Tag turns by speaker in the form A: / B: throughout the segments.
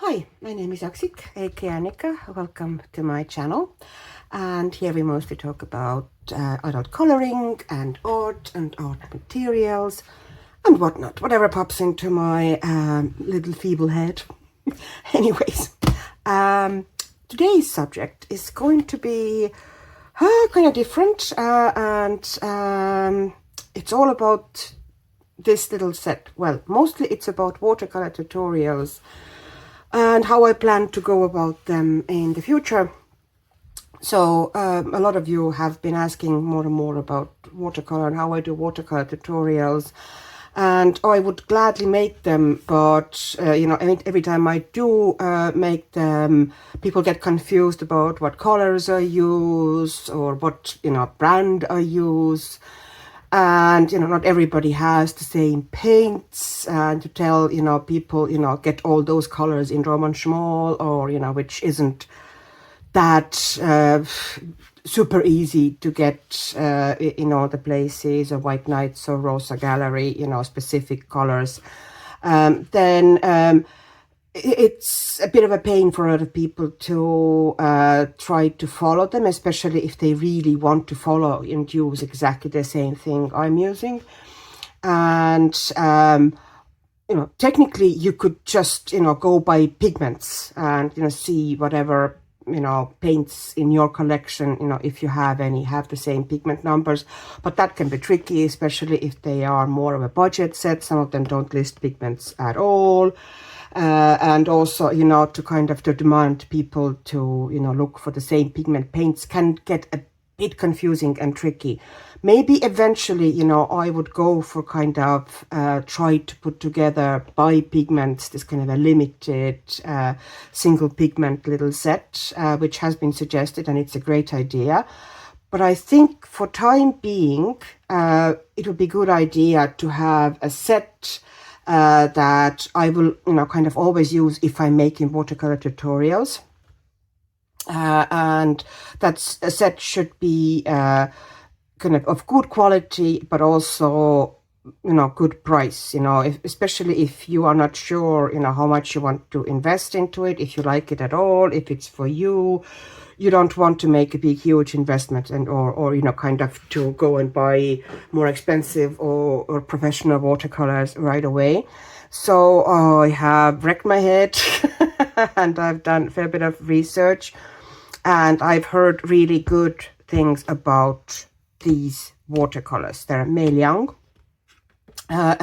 A: Hi, my name is Aksik, aka Annika. Welcome to my channel. And here we mostly talk about adult coloring and art materials and whatnot, whatever pops into my little feeble head. Anyways, today's subject is going to be kind of different, and it's all about this little set. Well, mostly it's about watercolor tutorials and how I plan to go about them in the future. So a lot of you have been asking more and more about watercolor and how I do watercolor tutorials, and I would gladly make them, but you know, every time I do make them, people get confused about what colors I use or what, you know, brand I use. And, you know, not everybody has the same paints, and to tell, you know, people, you know, get all those colors in Roman small, or, you know, which isn't that super easy to get in all the places, or White Nights or Rosa Gallery, you know, specific colors, then it's a bit of a pain for a lot of people to try to follow them, especially if they really want to follow and use exactly the same thing I'm using. And you know, technically you could just, you know, go by pigments and, you know, see whatever, you know, paints in your collection, you know, if you have any, have the same pigment numbers. But that can be tricky, especially if they are more of a budget set. Some of them don't list pigments at all. And also, you know, to kind of to demand people to, you know, look for the same pigment paints can get a bit confusing and tricky. Maybe eventually, you know, I would go for kind of try to put together by pigments, this kind of a limited single pigment little set, which has been suggested, and it's a great idea. But I think for time being, it would be a good idea to have a set that I will, you know, kind of always use if I'm making watercolor tutorials. And that's a set should be kind of good quality, but also, you know, good price, you know, especially if you are not sure, you know, how much you want to invest into it, if you like it at all, if it's for you. You don't want to make a big, huge investment and or you know, kind of to go and buy more expensive or professional watercolors right away. So I have wrecked my head and I've done a fair bit of research, and I've heard really good things about these watercolors. They're Meiliang.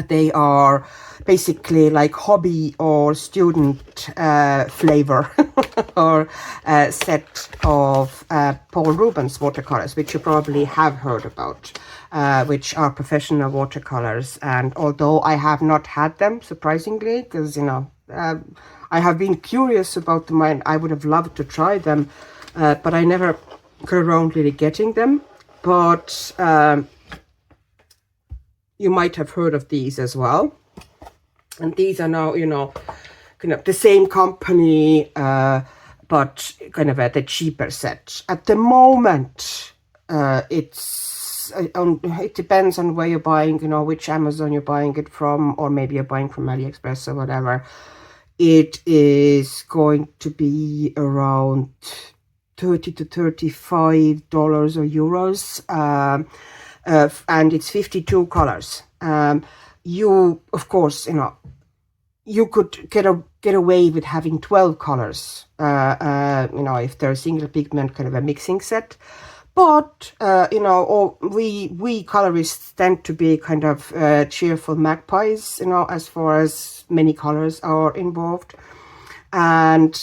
A: They are basically like hobby or student flavor or set of Paul Rubens watercolors, which you probably have heard about, which are professional watercolors. And although I have not had them, surprisingly, because, you know, I have been curious about them and I would have loved to try them, but I never got around really getting them. But you might have heard of these as well. And these are now, you know, kind of the same company, but kind of at a cheaper set. At the moment, it depends on where you're buying, you know, which Amazon you're buying it from, or maybe you're buying from AliExpress or whatever. It is going to be around $30 to $35 or euros. And it's 52 colors. You, of course, you know, you could get away with having 12 colors, you know, if they're a single pigment kind of a mixing set. But, you know, we colorists tend to be kind of cheerful magpies, you know, as far as many colors are involved. And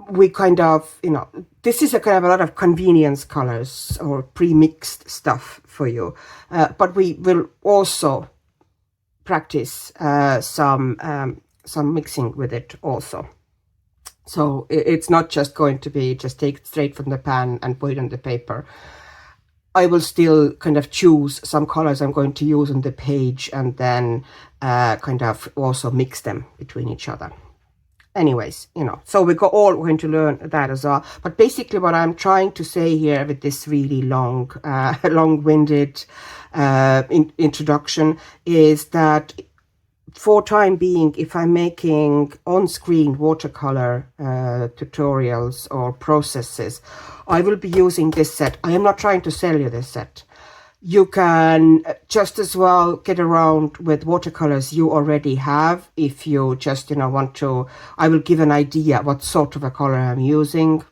A: we kind of, you know, this is a kind of a lot of convenience colors or pre-mixed stuff for you. But we will also practice some mixing with it also. So it's not just going to be just take it straight from the pan and put it on the paper. I will still kind of choose some colors I'm going to use on the page and then kind of also mix them between each other. Anyways, you know, so we're all going to learn that as well. But basically what I'm trying to say here with this really long-winded introduction is that for time being, if I'm making on-screen watercolor tutorials or processes, I will be using this set. I am not trying to sell you this set. You can just as well get around with watercolors you already have. If you just, want to, I will give an idea what sort of a color I'm using.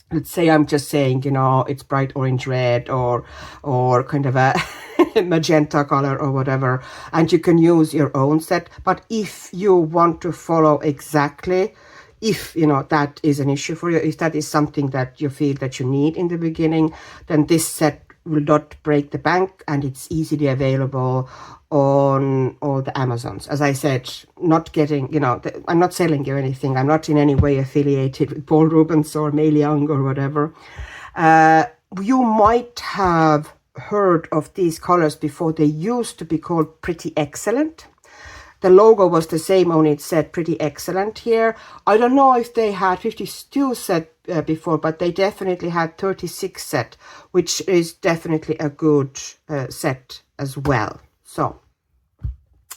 A: Let's say I'm just saying, it's bright orange red or kind of a magenta color or whatever, and you can use your own set. But if you want to follow exactly, if that is an issue for you, if that is something that you feel that you need in the beginning, then this set will not break the bank, and it's easily available on all the Amazons. As I said, not getting, I'm not selling you anything. I'm not in any way affiliated with Paul Rubens or Meiliang or whatever. You might have heard of these colors before. They used to be called Pretty Excellent. The logo was the same, only it said Pretty Excellent here. I don't know if they had 52 set before, but they definitely had 36 set, which is definitely a good set as well. So,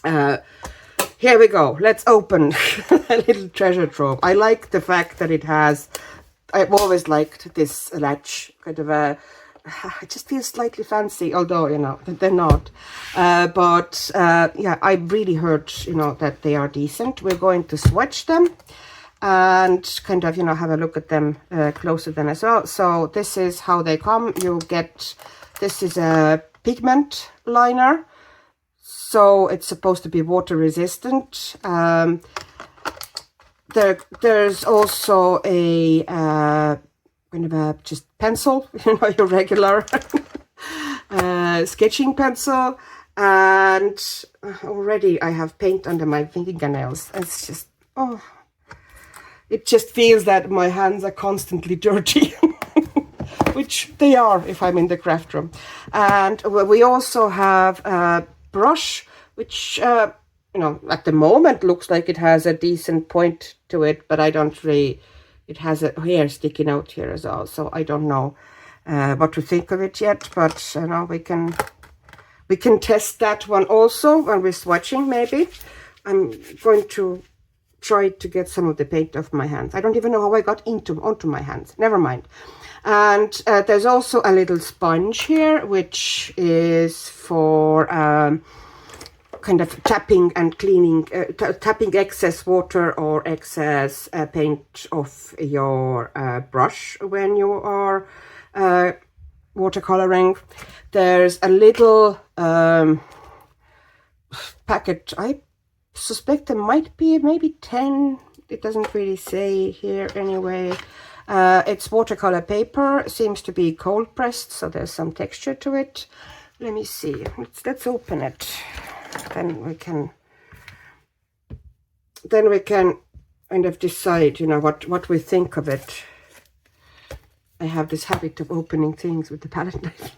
A: here we go. Let's open a little treasure trove. I like the fact that it has, I've always liked this latch, kind of a, it just feels slightly fancy, although, they're not. Yeah, I really heard, that they are decent. We're going to swatch them and kind of, have a look at them closer then as well. So this is how they come. You get, this is a pigment liner. So it's supposed to be water resistant. There's also a kind of a just pencil, your regular sketching pencil, and already I have paint under my fingernails. It's just, it just feels that my hands are constantly dirty, which they are if I'm in the craft room. And we also have a brush, which at the moment looks like it has a decent point to it, but I don't really. It has a hair sticking out here as well, so I don't know what to think of it yet. But we can test that one also when we're swatching. Maybe I'm going to try to get some of the paint off my hands. I don't even know how I got onto my hands. Never mind. And there's also a little sponge here, which is for kind of tapping and cleaning, tapping excess water or excess paint off your brush when you are watercoloring. There's a little packet. I suspect there might be maybe 10. It doesn't really say here anyway. It's watercolor paper. Seems to be cold pressed, so there's some texture to it. Let me see. Let's open it. Then we can kind of decide, what we think of it. I have this habit of opening things with the palette knife,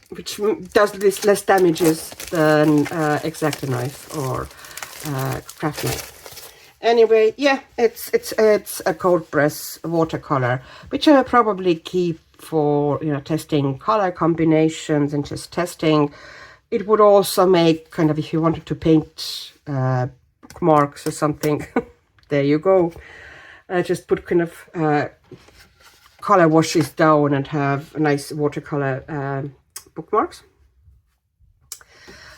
A: which does this less damages than X-Acto knife or craft knife. Anyway, yeah, it's a cold press watercolor, which I will probably keep for testing color combinations and just testing. It would also make kind of, if you wanted to paint bookmarks or something, there you go. Just put kind of color washes down and have nice watercolor bookmarks.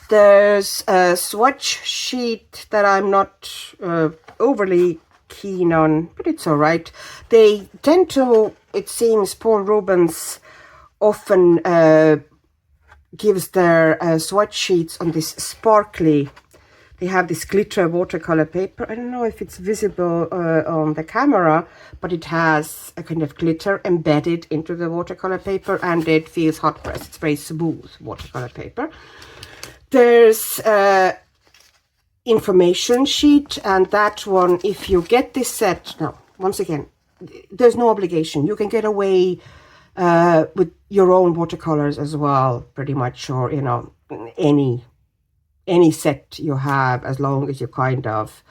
A: There's a swatch sheet that I'm not overly keen on, but it's all right. They tend to, it seems, Paul Rubens often gives their swatch sheets on this sparkly, they have this glitter watercolor paper. I don't know if it's visible on the camera, but it has a kind of glitter embedded into the watercolor paper, and it feels hot pressed. It's very smooth watercolor paper. There's information sheet, and that one, if you get this set, now once again, there's no obligation. You can get away with your own watercolors as well, pretty much, or any set you have, as long as you kind of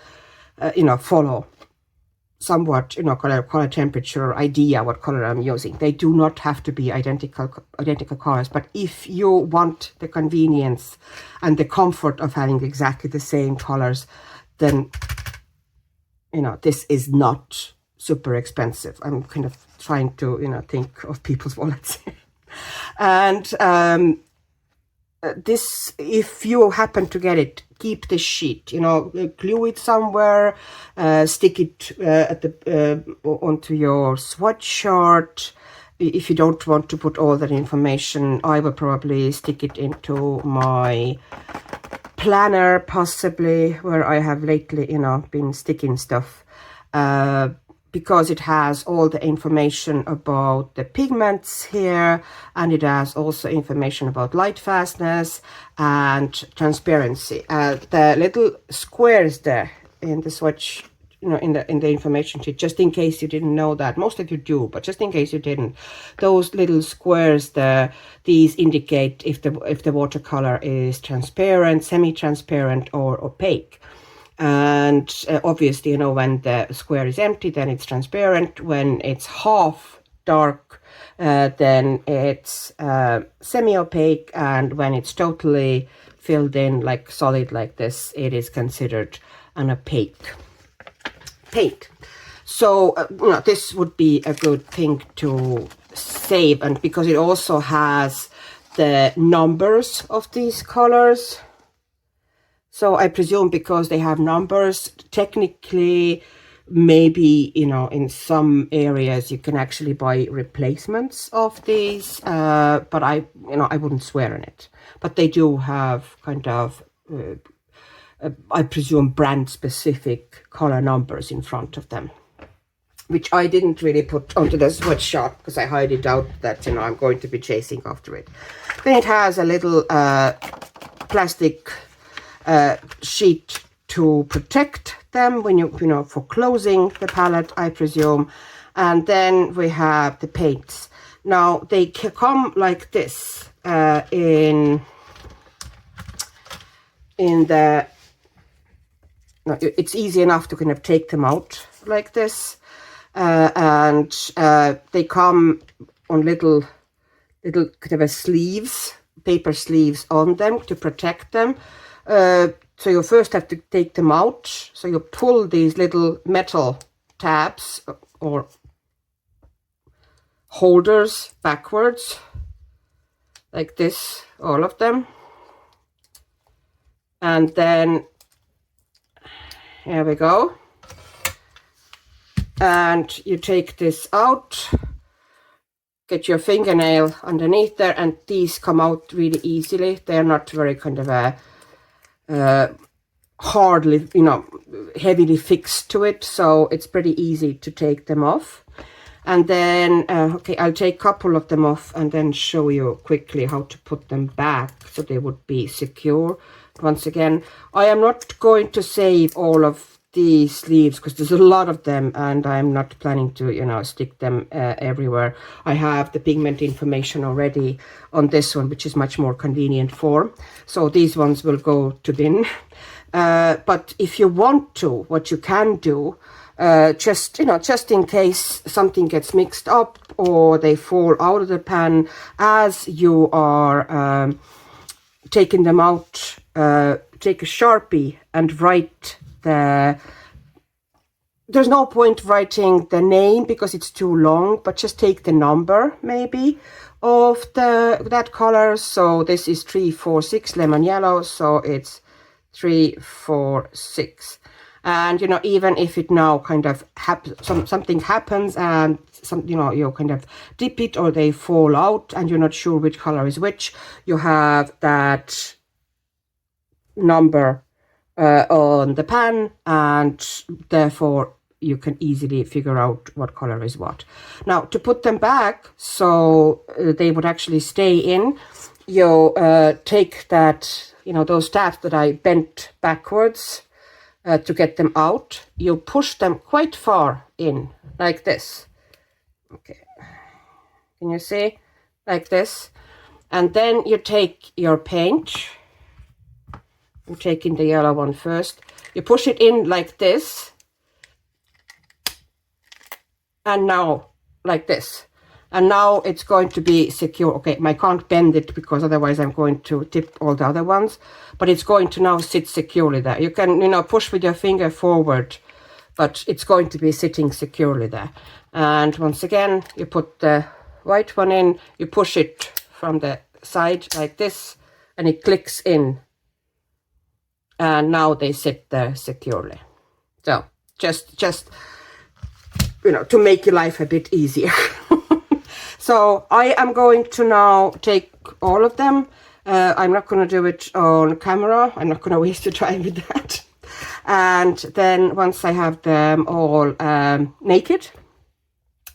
A: follow somewhat, you know, color temperature idea what color I'm using. They do not have to be identical colors, but if you want the convenience and the comfort of having exactly the same colors, then, you know, this is not super expensive. I'm kind of trying to, you know, think of people's wallets. And this, if you happen to get it, keep the sheet, you know, glue it somewhere, stick it onto your swatch chart. If you don't want to put all that information, I will probably stick it into my planner, possibly, where I have lately, you know, been sticking stuff, because it has all the information about the pigments here, and it has also information about light fastness and transparency. The little squares there in the swatch, you know, in the information sheet, just in case you didn't know that. Most of you do, but just in case you didn't, those little squares there, these indicate if the watercolor is transparent, semi-transparent, or opaque. And obviously, you know, when the square is empty, then it's transparent. When it's half dark, then it's semi-opaque. And when it's totally filled in, like solid like this, it is considered an opaque paint. So, you know, this would be a good thing to save. And because it also has the numbers of these colors. So I presume because they have numbers, technically, maybe, you know, in some areas you can actually buy replacements of these, but I wouldn't swear on it. But they do have kind of, I presume, brand-specific color numbers in front of them, which I didn't really put onto the swatch chart because I highly doubt that, you know, I'm going to be chasing after it. Then it has a little plastic sheet to protect them when you know, for closing the palette, I presume. And then we have the paints. Now they come like this in the, no, it's easy enough to kind of take them out like this, and they come on little kind of a sleeves, paper sleeves on them to protect them. So you first have to take them out. So you pull these little metal tabs or holders backwards, like this, all of them. And then, here we go. And you take this out, get your fingernail underneath there, and these come out really easily. They're not very kind of a hardly, you know, heavily fixed to it, so it's pretty easy to take them off. And then okay, I'll take a couple of them off and then show you quickly how to put them back so they would be secure. Once again, I am not going to save all of these sleeves because there's a lot of them, and I'm not planning to, you know, stick them everywhere. I have the pigment information already on this one, which is much more convenient form. So these ones will go to bin. But if you want to, what you can do, just in case something gets mixed up or they fall out of the pan as you are taking them out, take a Sharpie and write there's no point writing the name because it's too long, but just take the number maybe of that color. So this is 346 lemon yellow, so it's 346. And, you know, even if it now kind of something happens and you know, you kind of dip it or they fall out and you're not sure which color is which, you have that number on the pan, and therefore you can easily figure out what color is what. Now, to put them back so they would actually stay in, you take that, you know, those tabs that I bent backwards to get them out, you push them quite far in like this. Okay, can you see? Like this. And then you take your paint. I'm taking the yellow one first. You push it in like this, and now like this. And now it's going to be secure. Okay, I can't bend it because otherwise I'm going to tip all the other ones. But it's going to now sit securely there. You can, you know, push with your finger forward, but it's going to be sitting securely there. And once again, you put the white one in, you push it from the side like this, and it clicks in. And now they sit there securely. So just you know, to make your life a bit easier. So I am going to now take all of them. I'm not going to do it on camera. I'm not going to waste your time with that. And then once I have them all naked,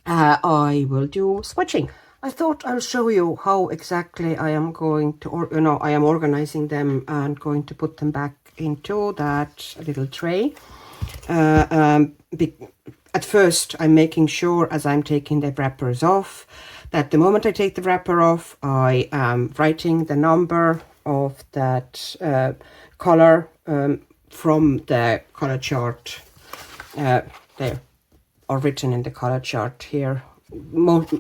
A: I will do swatching. I thought I'll show you how exactly I am going to, or you know, I am organizing them and going to put them back into that little tray. At first, I'm making sure as I'm taking the wrappers off, that the moment I take the wrapper off, I am writing the number of that color from the color chart. They are written in the color chart here.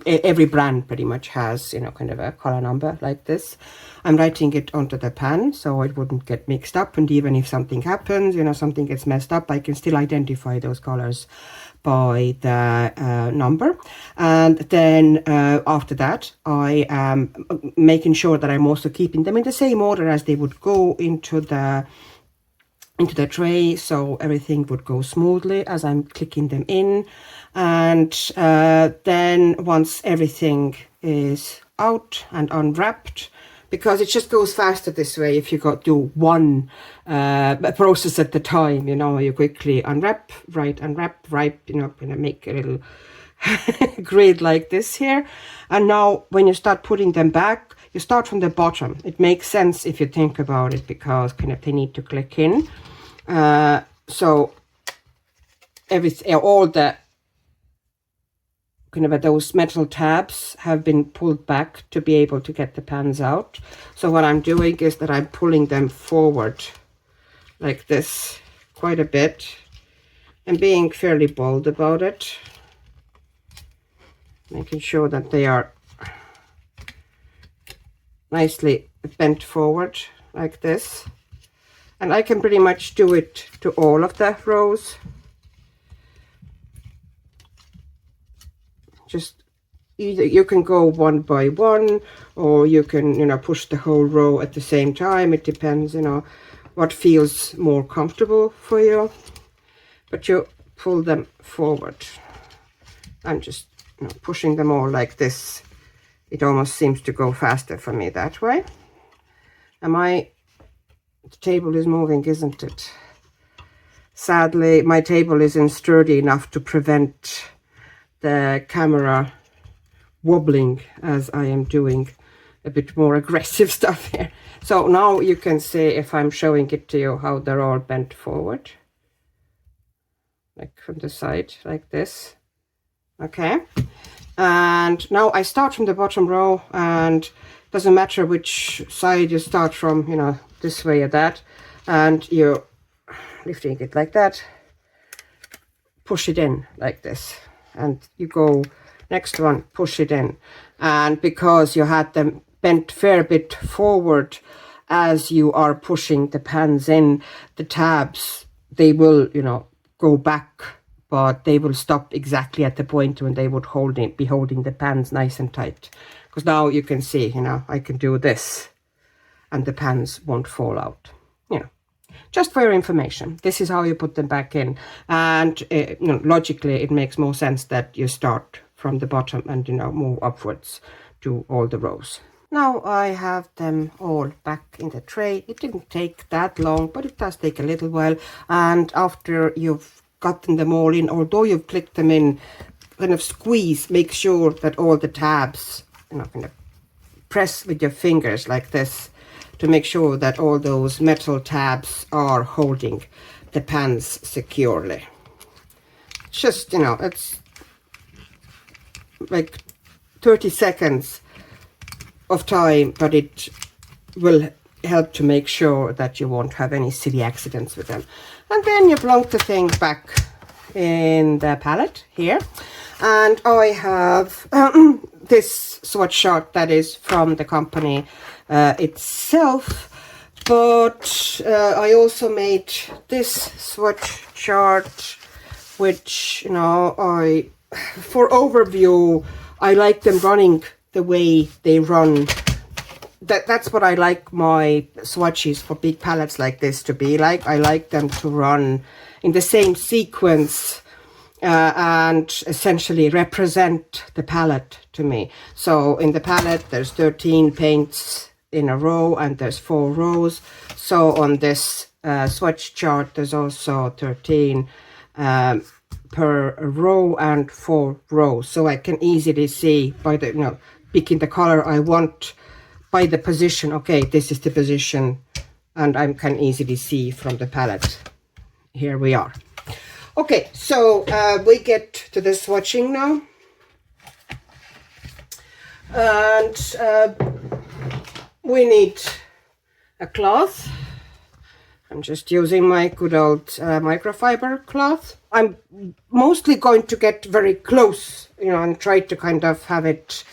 A: Every brand pretty much has, you know, kind of a color number like this. I'm writing it onto the pan so it wouldn't get mixed up, and even if something happens, you know, something gets messed up, I can still identify those colors by the number. And then after that, I am making sure that I'm also keeping them in the same order as they would go into the tray, so everything would go smoothly as I'm clicking them in. And then once everything is out and unwrapped, because it just goes faster this way if you do one process at the time, you know, you quickly unwrap, right, you know, gonna make a little grid like this here. And now when you start putting them back, you start from the bottom. It makes sense if you think about it, because kind of they need to click in. So all the kind of those metal tabs have been pulled back to be able to get the pans out. So what I'm doing is that I'm pulling them forward like this quite a bit and being fairly bold about it, making sure that they are nicely bent forward like this. And I can pretty much do it to all of the rows. Just either you can go one by one, or you can, you know, push the whole row at the same time. It depends, you know, what feels more comfortable for you. But you pull them forward. I'm just, you know, pushing them all like this. It almost seems to go faster for me that way. And the table is moving, isn't it? Sadly, my table isn't sturdy enough to prevent the camera wobbling as I am doing a bit more aggressive stuff here. So now you can see, if I'm showing it to you, how they're all bent forward, like from the side, like this. Okay. And now I start from the bottom row, and it doesn't matter which side you start from, you know, this way or that, and you're lifting it like that, push it in like this, and you go next one, push it in. And because you had them bent fair bit forward as you are pushing the pans in, the tabs, they will, you know, go back, but they will stop exactly at the point when they would be holding the pans nice and tight. Because now you can see, you know, I can do this and the pans won't fall out, you know. Just for your information, this is how you put them back in. And you know, logically, it makes more sense that you start from the bottom and, you know, move upwards to all the rows. Now I have them all back in the tray. It didn't take that long, but it does take a little while. And after you've gotten them all in, although you've clicked them in, kind of squeeze, make sure that all the tabs, you know, kind of press with your fingers like this, to make sure that all those metal tabs are holding the pans securely. Just, you know, it's like 30 seconds of time, but it will help to make sure that you won't have any silly accidents with them. And then you plonk the thing back in the palette here. And I have this swatch chart that is from the company itself, but I also made this swatch chart, which, you know, for overview, I like them running the way they run. That's what I like my swatches for big palettes like this to be like. I like them to run in the same sequence and essentially represent the palette to me. So in the palette, there's 13 paints in a row and there's 4 rows. So on this swatch chart, there's also 13 per row and 4 rows. So I can easily see by the, you know, picking the color I want by the position. Okay, this is the position, and I can easily see from the palette. Here we are. Okay, so we get to the swatching now. And we need a cloth. I'm just using my good old microfiber cloth. I'm mostly going to get very close, you know, and try to kind of have it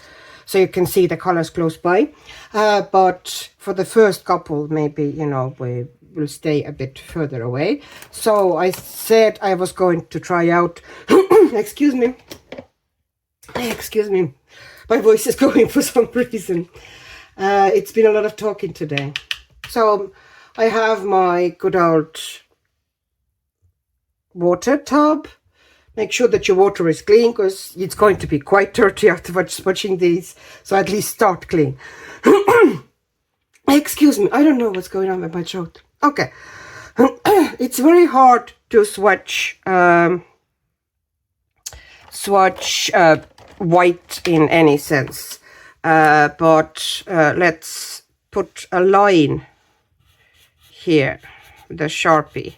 A: so you can see the colors close by. But for the first couple, maybe, you know, we will stay a bit further away. So I said I was going to try out, excuse me, my voice is going for some reason. It's been a lot of talking today. So I have my good old water tub. Make sure that your water is clean, because it's going to be quite dirty after swatching these. So at least start clean. Excuse me, I don't know what's going on with my throat. Okay. It's very hard to swatch white in any sense. But let's put a line here, the Sharpie.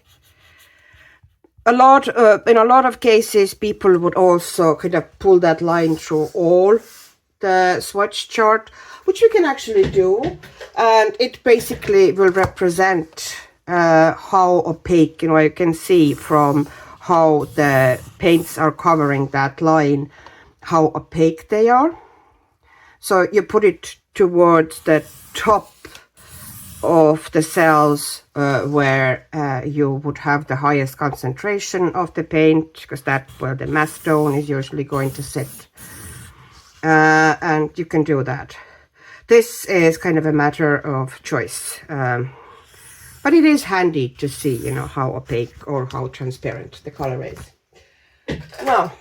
A: In a lot of cases, people would also kind of pull that line through all the swatch chart, which you can actually do, and it basically will represent how opaque, you know, you can see from how the paints are covering that line, how opaque they are. So you put it towards the top of the cells where you would have the highest concentration of the paint, because that's where the mass tone is usually going to sit. And you can do that. This is kind of a matter of choice. But it is handy to see, you know, how opaque or how transparent the color is. Now,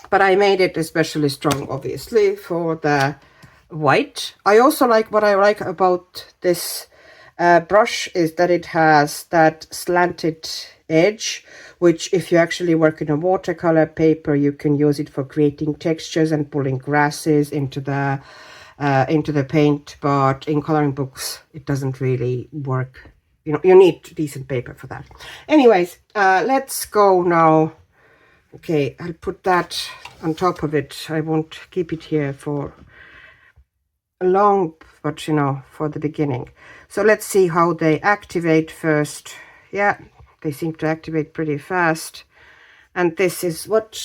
A: but I made it especially strong, obviously, for the white. I also like, what I like about this brush is that it has that slanted edge, which if you actually work in a watercolor paper, you can use it for creating textures and pulling grasses into the paint. But in coloring books, it doesn't really work. You know, you need decent paper for that. Anyways, let's go now. Okay, I'll put that on top of it. I won't keep it here for long, but, you know, for the beginning. So let's see how they activate first. Yeah, they seem to activate pretty fast. And this is what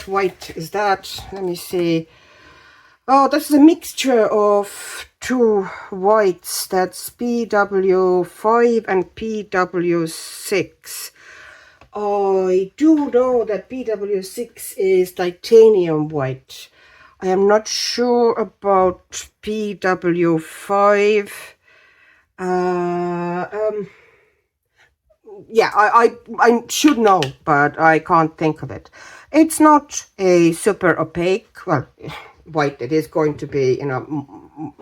A: white is that? Let me see. Oh, this is a mixture of 2 whites. That's PW5 and PW6. I do know that PW6 is titanium white. I am not sure about PW5. Yeah, I should know, but I can't think of it. It's not a super opaque, well, white. It is going to be, you know,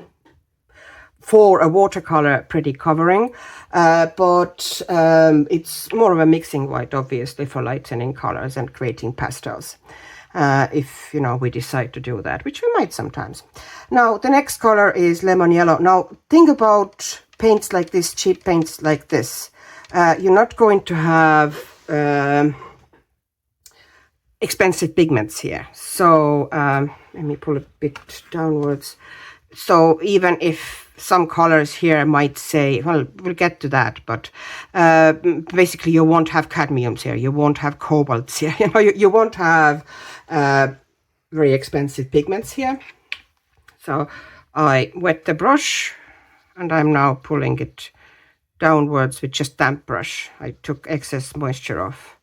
A: for a watercolor pretty covering, but it's more of a mixing white, obviously, for lightening colors and creating pastels. If, you know, we decide to do that, which we might sometimes. Now, the next color is lemon yellow. Now, think about paints like this, cheap paints like this. You're not going to have expensive pigments here. So, let me pull a bit downwards. So, even if some colors here might say, well, we'll get to that, but basically you won't have cadmiums here, you won't have cobalts here, you know, you won't have very expensive pigments here. So I wet the brush and I'm now pulling it downwards with just damp brush. I took excess moisture off.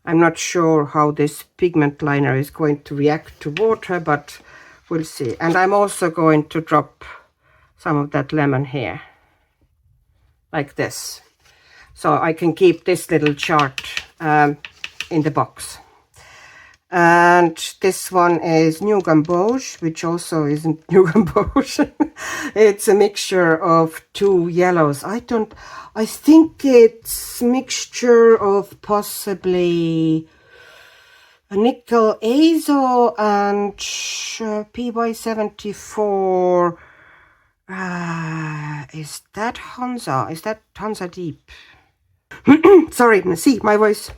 A: I'm not sure how this pigment liner is going to react to water, but we'll see. And I'm also going to drop some of that lemon here, like this. So I can keep this little chart in the box. And this one is New Gamboge, which also isn't New Gamboge. It's a mixture of two yellows. I think it's mixture of possibly a nickel azo and PY74. Is that Hansa? Is that Hansa Deep? Sorry, see my voice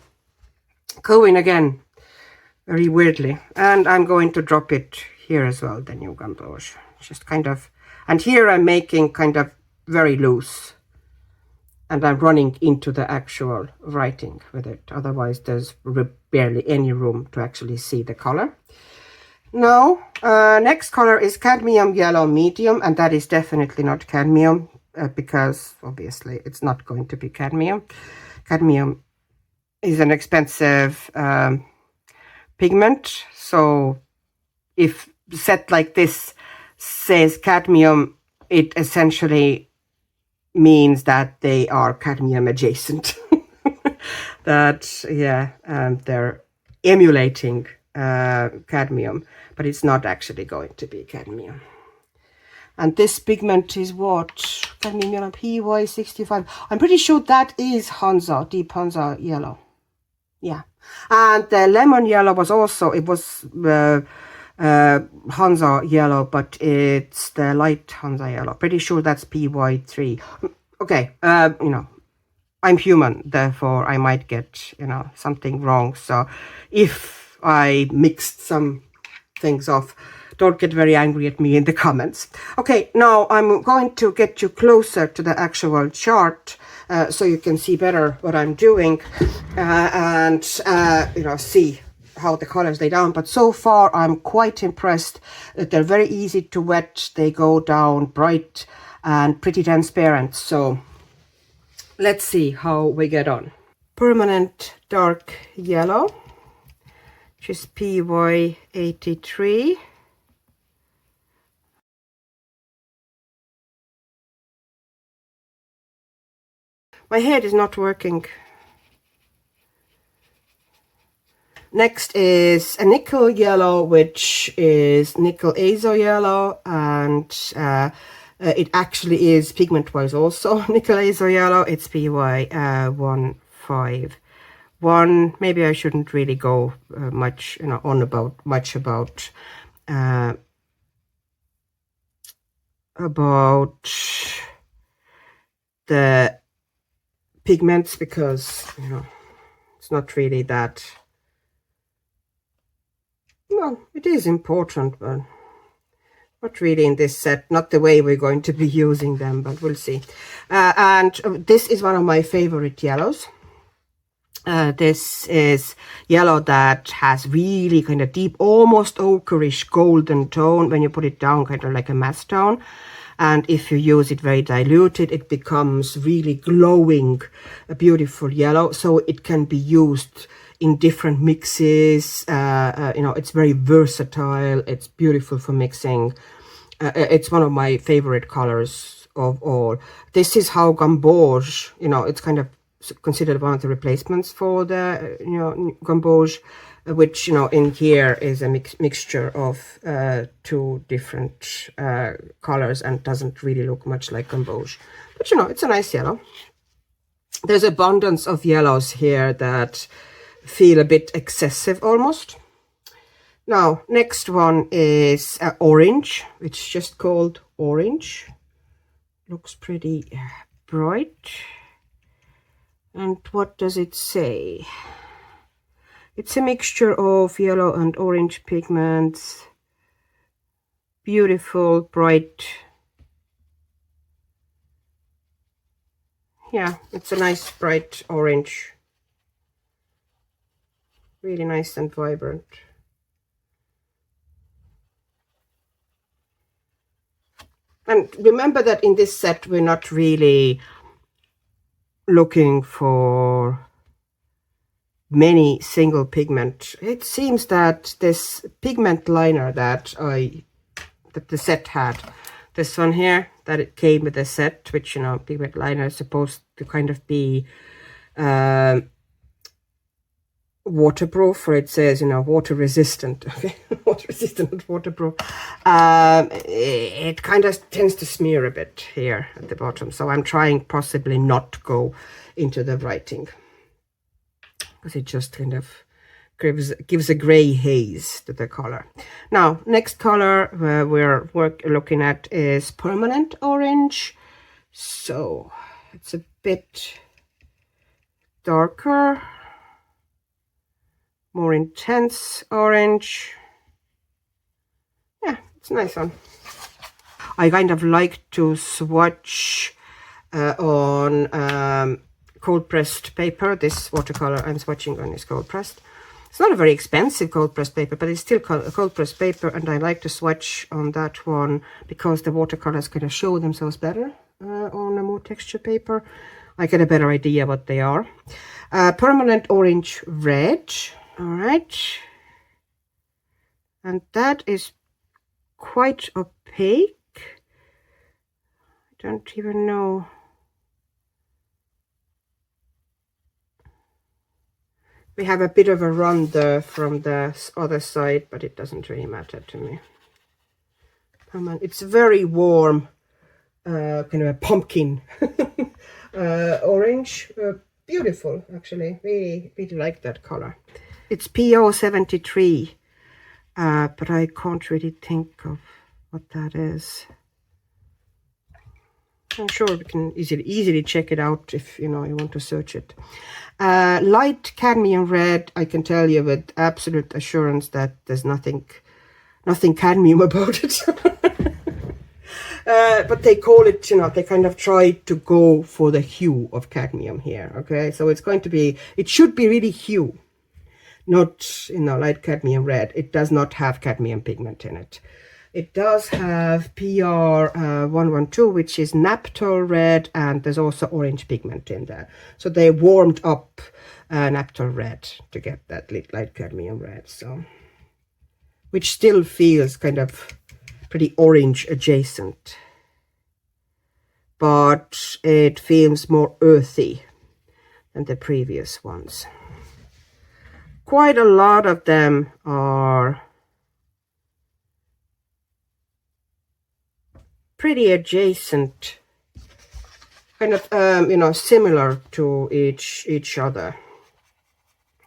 A: going again very weirdly. And I'm going to drop it here as well, the New Gamboge. Just kind of, and here I'm making kind of very loose. And I'm running into the actual writing with it. Otherwise, there's barely any room to actually see the color. Now, next color is cadmium yellow medium, and that is definitely not cadmium because obviously it's not going to be cadmium. Cadmium is an expensive pigment, so if set like this says cadmium, it essentially means that they are cadmium adjacent. That, yeah, they're emulating cadmium, but it's not actually going to be cadmium. And this pigment is what? Cadmium yellow PY65. I'm pretty sure that is Hansa, deep Hansa yellow. Yeah. And the lemon yellow was also, it was Hansa yellow, but it's the light Hansa yellow. Pretty sure that's PY3. Okay, you know, I'm human, therefore I might get, you know, something wrong. So if I mixed some things off, don't get very angry at me in the comments. Okay, now I'm going to get you closer to the actual chart so you can see better what I'm doing and you know, see how the colors lay down. But so far I'm quite impressed that they're very easy to wet. They go down bright and pretty transparent. So let's see how we get on. Permanent dark yellow, which is PY83. My head is not working. Next is a nickel yellow, which is nickel azo yellow, and it actually is pigment-wise also nickel azo yellow. It's PY151. Maybe I shouldn't really go much, you know, on about the pigments, because, you know, it's not really that, well, it is important, but not really in this set, not the way we're going to be using them, but we'll see. And this is one of my favorite yellows. This is yellow that has really kind of deep, almost ochreish golden tone when you put it down, kind of like a matte tone. And if you use it very diluted, it becomes really glowing, a beautiful yellow. So it can be used in different mixes. You know, it's very versatile. It's beautiful for mixing. It's one of my favorite colors of all. This is how Gamboge, you know, it's kind of considered one of the replacements for the, you know, Gamboge, which, you know, in here is a mixture of two different colors and doesn't really look much like Gamboge. But, you know, it's a nice yellow. There's abundance of yellows here that feel a bit excessive almost. Now, next one is orange, which is just called orange. Looks pretty bright. And what does it say? It's a mixture of yellow and orange pigments. Beautiful, bright yeah, it's a nice bright orange. Really nice and vibrant. And remember that in this set, we're not really looking for many single pigment. It seems that this pigment liner that the set had, this one here, that it came with the set, which, you know, pigment liner is supposed to kind of be waterproof, or it says, you know, water resistant. Okay, water resistant and waterproof. It kind of tends to smear a bit here at the bottom, so I'm trying possibly not to go into the writing, because it just kind of gives a gray haze to the color. Now, next color we're looking at is permanent orange. So it's a bit darker, more intense orange. Yeah, it's a nice one. I kind of like to swatch on cold pressed paper. This watercolor I'm swatching on is cold pressed. It's not a very expensive cold pressed paper, but it's still cold pressed paper, and I like to swatch on that one because the watercolors kind of show themselves better on a more textured paper. I get a better idea what they are. Permanent orange red. All right. And that is quite opaque. I don't even know. We have a bit of a run there from the other side, but it doesn't really matter to me. It's very warm, kind of a pumpkin orange. Beautiful, actually. Really, really like that color. It's PO73, but I can't really think of what that is. I'm sure we can easily check it out if you want to search it. Light cadmium red, I can tell you with absolute assurance that there's nothing cadmium about it. But they call it, they kind of try to go for the hue of cadmium here. Okay, so it should be really hue, not light cadmium red. It does not have cadmium pigment in it. It does have PR112, which is naphthol red, and there's also orange pigment in there. So they warmed up naphthol red to get that light cadmium red. So, which still feels kind of pretty orange adjacent, but it feels more earthy than the previous ones. Quite a lot of them are pretty adjacent, kind of similar to each other.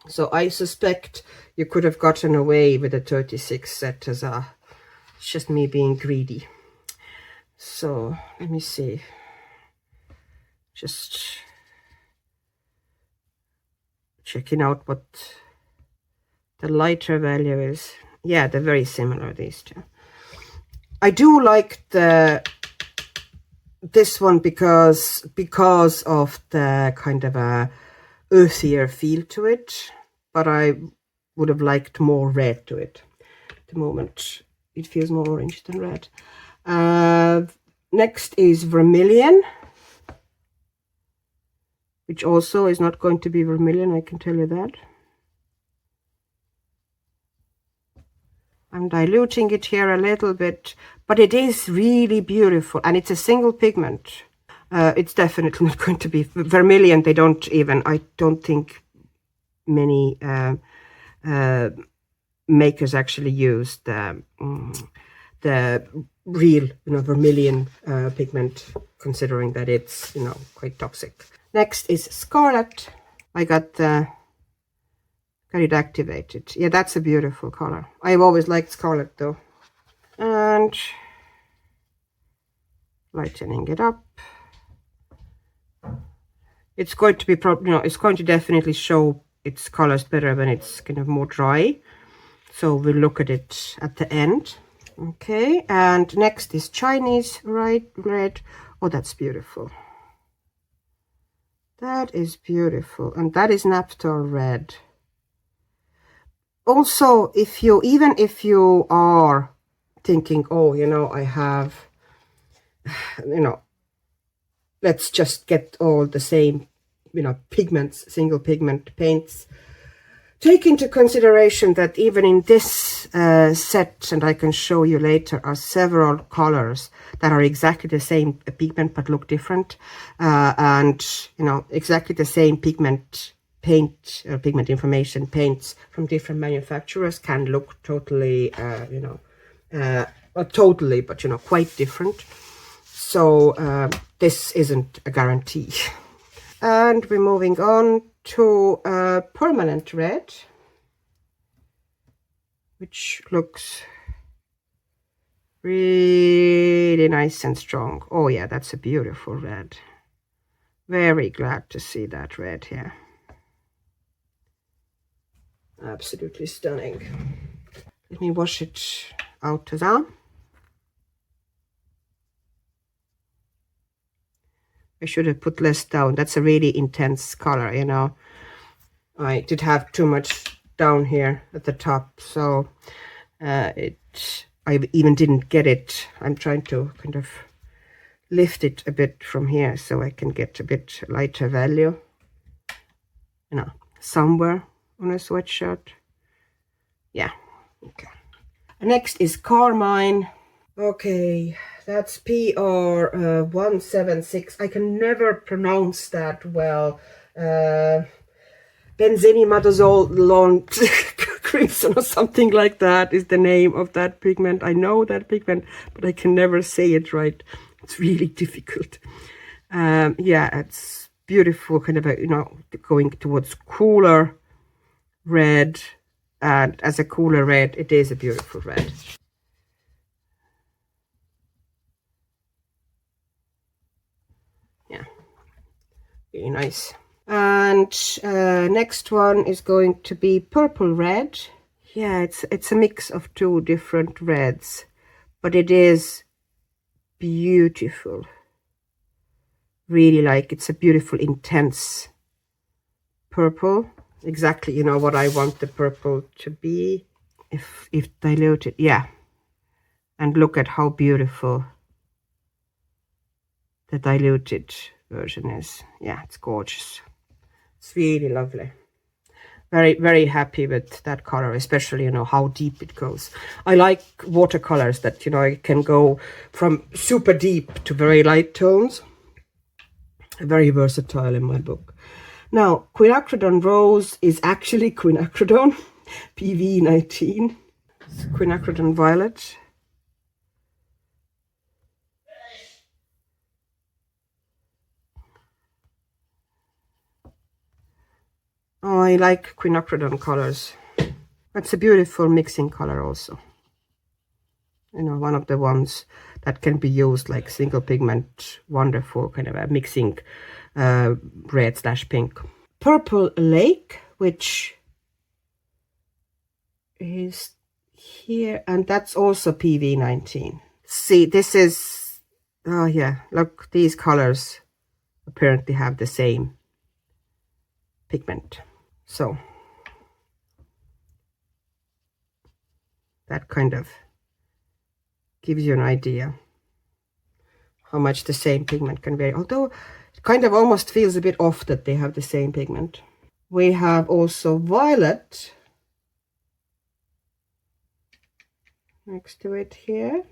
A: So I suspect you could have gotten away with a 36 set as a, it's just me being greedy. So let me see, just checking out what the lighter value is. Yeah, they're very similar, these two. I do like this one because of the kind of a earthier feel to it, but I would have liked more red to it. At the moment, it feels more orange than red. Next is vermilion, which also is not going to be vermilion, I can tell you that. I'm diluting it here a little bit, but it is really beautiful, and it's a single pigment. It's definitely not going to be vermilion. I don't think many makers actually use the real vermilion pigment, considering that it's quite toxic. Next is scarlet. I got it activated. Yeah, that's a beautiful color. I've always liked scarlet though. And lightening it up. It's going to be it's going to definitely show its colors better when it's kind of more dry. So we'll look at it at the end. Okay, and next is Chinese red. Oh, that's beautiful. That is beautiful. And that is Naphtha red. Also, even if you are thinking, oh, you know, I have, you know, let's just get all the same, you know, pigments, single pigment paints. Take into consideration that even in this set, and I can show you later, are several colors that are exactly the same pigment but look different, and you know, exactly the same pigment paint or pigment information paints from different manufacturers can look totally, you know, not totally, but you know, quite different. So this isn't a guarantee. And we're moving on to permanent red, which looks really nice and strong. Oh yeah, that's a beautiful red. Very glad to see that red here. Absolutely stunning. Let me wash it out to that. I should have put less down. That's a really intense color, you know. I did have too much down here at the top, so I even didn't get it. I'm trying to kind of lift it a bit from here so I can get a bit lighter value, you know, somewhere on a sweatshirt. Yeah, okay. Next is Carmine. Okay, that's PR 176. I can never pronounce that well. Benzeнимidazole Lawn Crimson or something like that is the name of that pigment. I know that pigment, but I can never say it right. It's really difficult. Yeah, it's beautiful, kind of a, you know, going towards cooler red, and as a cooler red, it is a beautiful red. Yeah, really nice. And next one is going to be purple red. Yeah, it's a mix of two different reds, but it is beautiful. Really like, it's a beautiful intense purple. Exactly, you know, what I want the purple to be if diluted. Yeah, and look at how beautiful the diluted version is. Yeah, it's gorgeous. It's really lovely. Very, very happy with that color, especially, you know, how deep it goes. I like watercolors that, you know, it can go from super deep to very light tones. Very versatile in my book. Now, quinacridone rose is actually quinacridone PV19. It's quinacridone violet. Oh, I like quinacridone colors. It's a beautiful mixing color also. You know, one of the ones that can be used like single pigment, wonderful kind of a mixing red / pink. Purple Lake, which is here, and that's also PV19. See, this is, oh yeah, look, these colors apparently have the same pigment. So that kind of gives you an idea how much the same pigment can vary, although it kind of almost feels a bit off that they have the same pigment. We have also violet next to it here,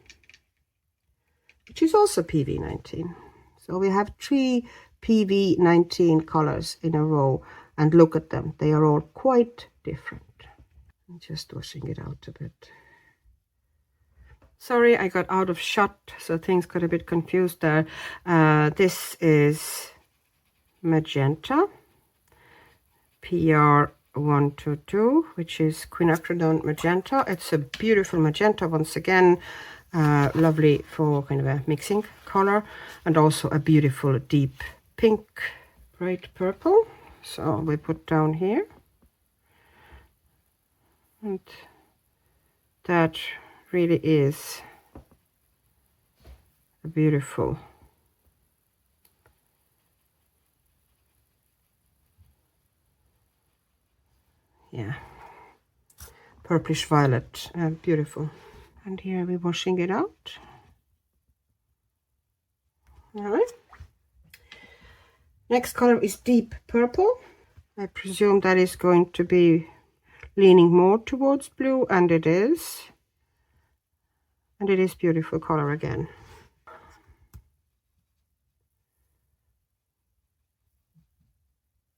A: which is also PV19. So we have 3 PV19 colors in a row, and look at them, they are all quite different. I'm just washing it out a bit. Sorry, I got out of shot, so things got a bit confused there. This is magenta, PR122, which is quinacridone magenta. It's a beautiful magenta once again, lovely for kind of a mixing color, and also a beautiful deep pink, bright purple. So we put down here, and that really is a beautiful yeah, purplish violet, beautiful. And here we're washing it out. All right. Next color is deep purple. I presume that is going to be leaning more towards blue, and it is. And it is beautiful color again.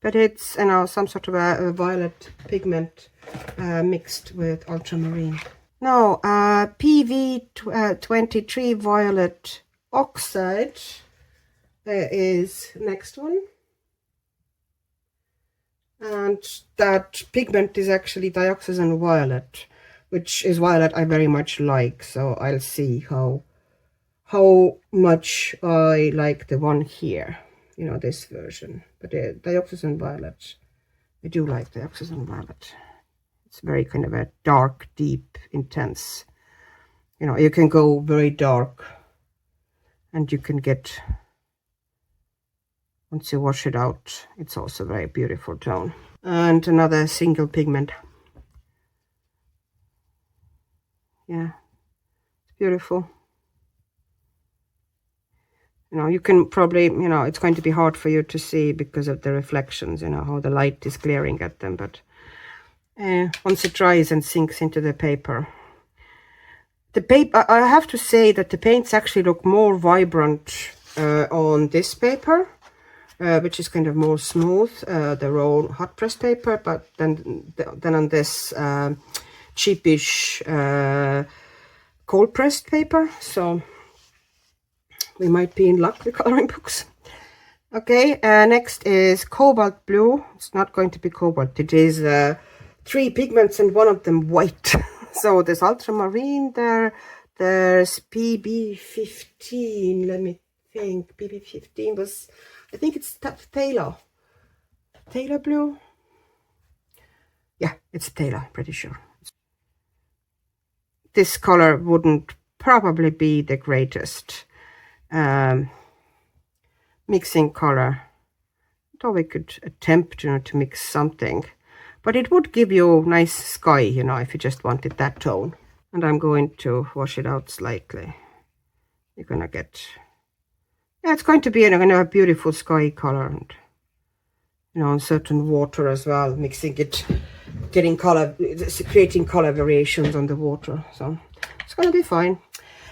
A: But it's, you know, some sort of a violet pigment mixed with ultramarine. Now, PV23 violet oxide is next one. And that pigment is actually dioxazine violet, which is violet I very much like. So I'll see how much I like the one here, you know, this version. But the dioxazine violet, I do like dioxazine violet. It's very kind of a dark, deep, intense. You know, you can go very dark and you can get, once you wash it out, it's also a very beautiful tone. And another single pigment. Yeah, it's beautiful. You know, you can probably, you know, it's going to be hard for you to see because of the reflections, you know, how the light is glaring at them. But once it dries and sinks into the paper, I have to say that the paints actually look more vibrant on this paper, which is kind of more smooth, the raw hot press paper, but then on this cheapish cold pressed paper. So we might be in luck with coloring books. Okay, next is cobalt blue. It's not going to be cobalt. It is 3 pigments and one of them white. So there's ultramarine there. There's PB15. Let me think. PB15 was, I think it's Taylor blue. Yeah, it's Taylor, pretty sure. This color wouldn't probably be the greatest mixing color, though we could attempt, you know, to mix something, but it would give you nice sky, you know, if you just wanted that tone. And I'm going to wash it out slightly. You're gonna get, yeah, it's going to be, you know, a beautiful sky color, and, you know, on certain water as well, mixing it, getting color, creating color variations on the water. So it's gonna be fine.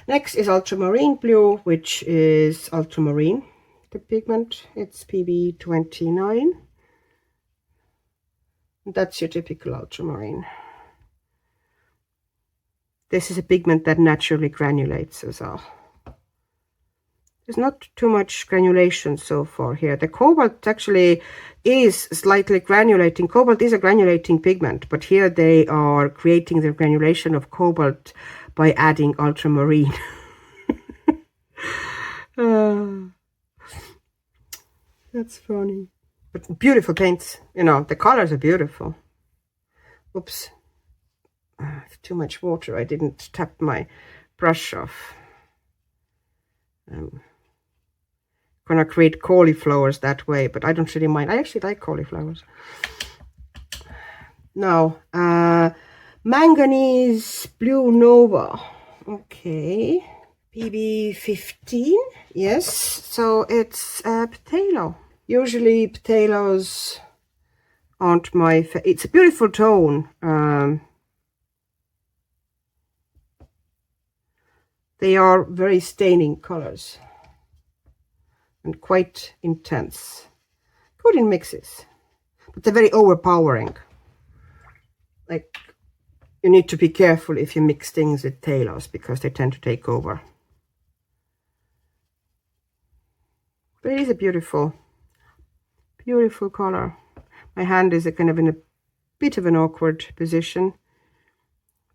A: Next is ultramarine blue, which is ultramarine, the pigment. It's PB29. That's your typical ultramarine. This is a pigment that naturally granulates as well. There's not too much granulation so far here. The cobalt actually is slightly granulating. Cobalt is a granulating pigment, but here they are creating the granulation of cobalt by adding ultramarine. That's funny. But beautiful paints, you know, the colors are beautiful. Oops, too much water. I didn't tap my brush off. Gonna create cauliflowers that way, but I don't really mind. I actually like cauliflowers. Now, manganese blue nova. Okay, PB15. Yes, so it's Patelo. Usually Patelos aren't my it's a beautiful tone. They are very staining colors and quite intense. Good in mixes, but they're very overpowering. Like, you need to be careful if you mix things with Talos, because they tend to take over. But it is a beautiful, beautiful color. My hand is kind of in a bit of an awkward position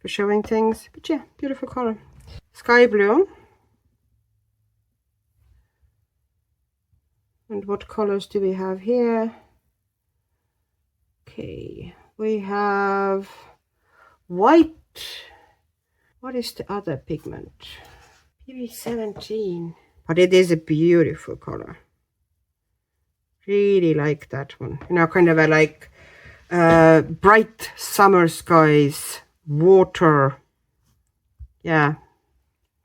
A: for showing things, but yeah, beautiful color. Sky blue. And what colors do we have here? Okay, we have white. What is the other pigment? PB17. But it is a beautiful color. Really like that one. You know, kind of a like bright summer skies, water. Yeah,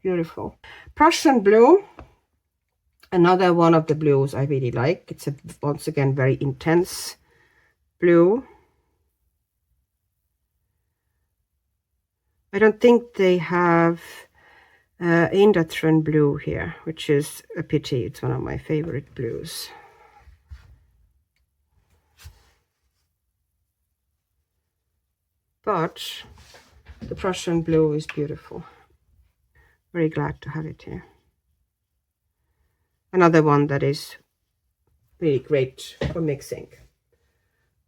A: beautiful. Prussian blue, another one of the blues I really like. It's a, once again, very intense blue. I don't think they have Indratron blue here, which is a pity. It's one of my favorite blues. But the Prussian blue is beautiful. Very glad to have it here. Another one that is really great for mixing.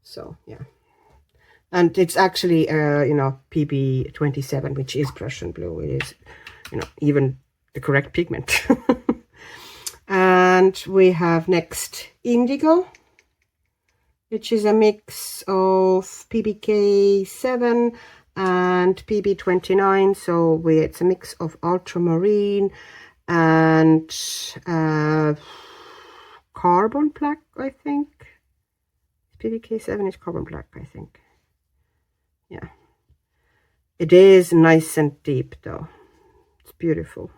A: So yeah, and it's actually you know, PB27, which is Prussian blue. It is, you know, even the correct pigment. And we have next indigo, which is a mix of PBK7 and PB29. So it's a mix of ultramarine and carbon black, I think. PBK7 is carbon black, I think. Yeah. It is nice and deep, though. It's beautiful.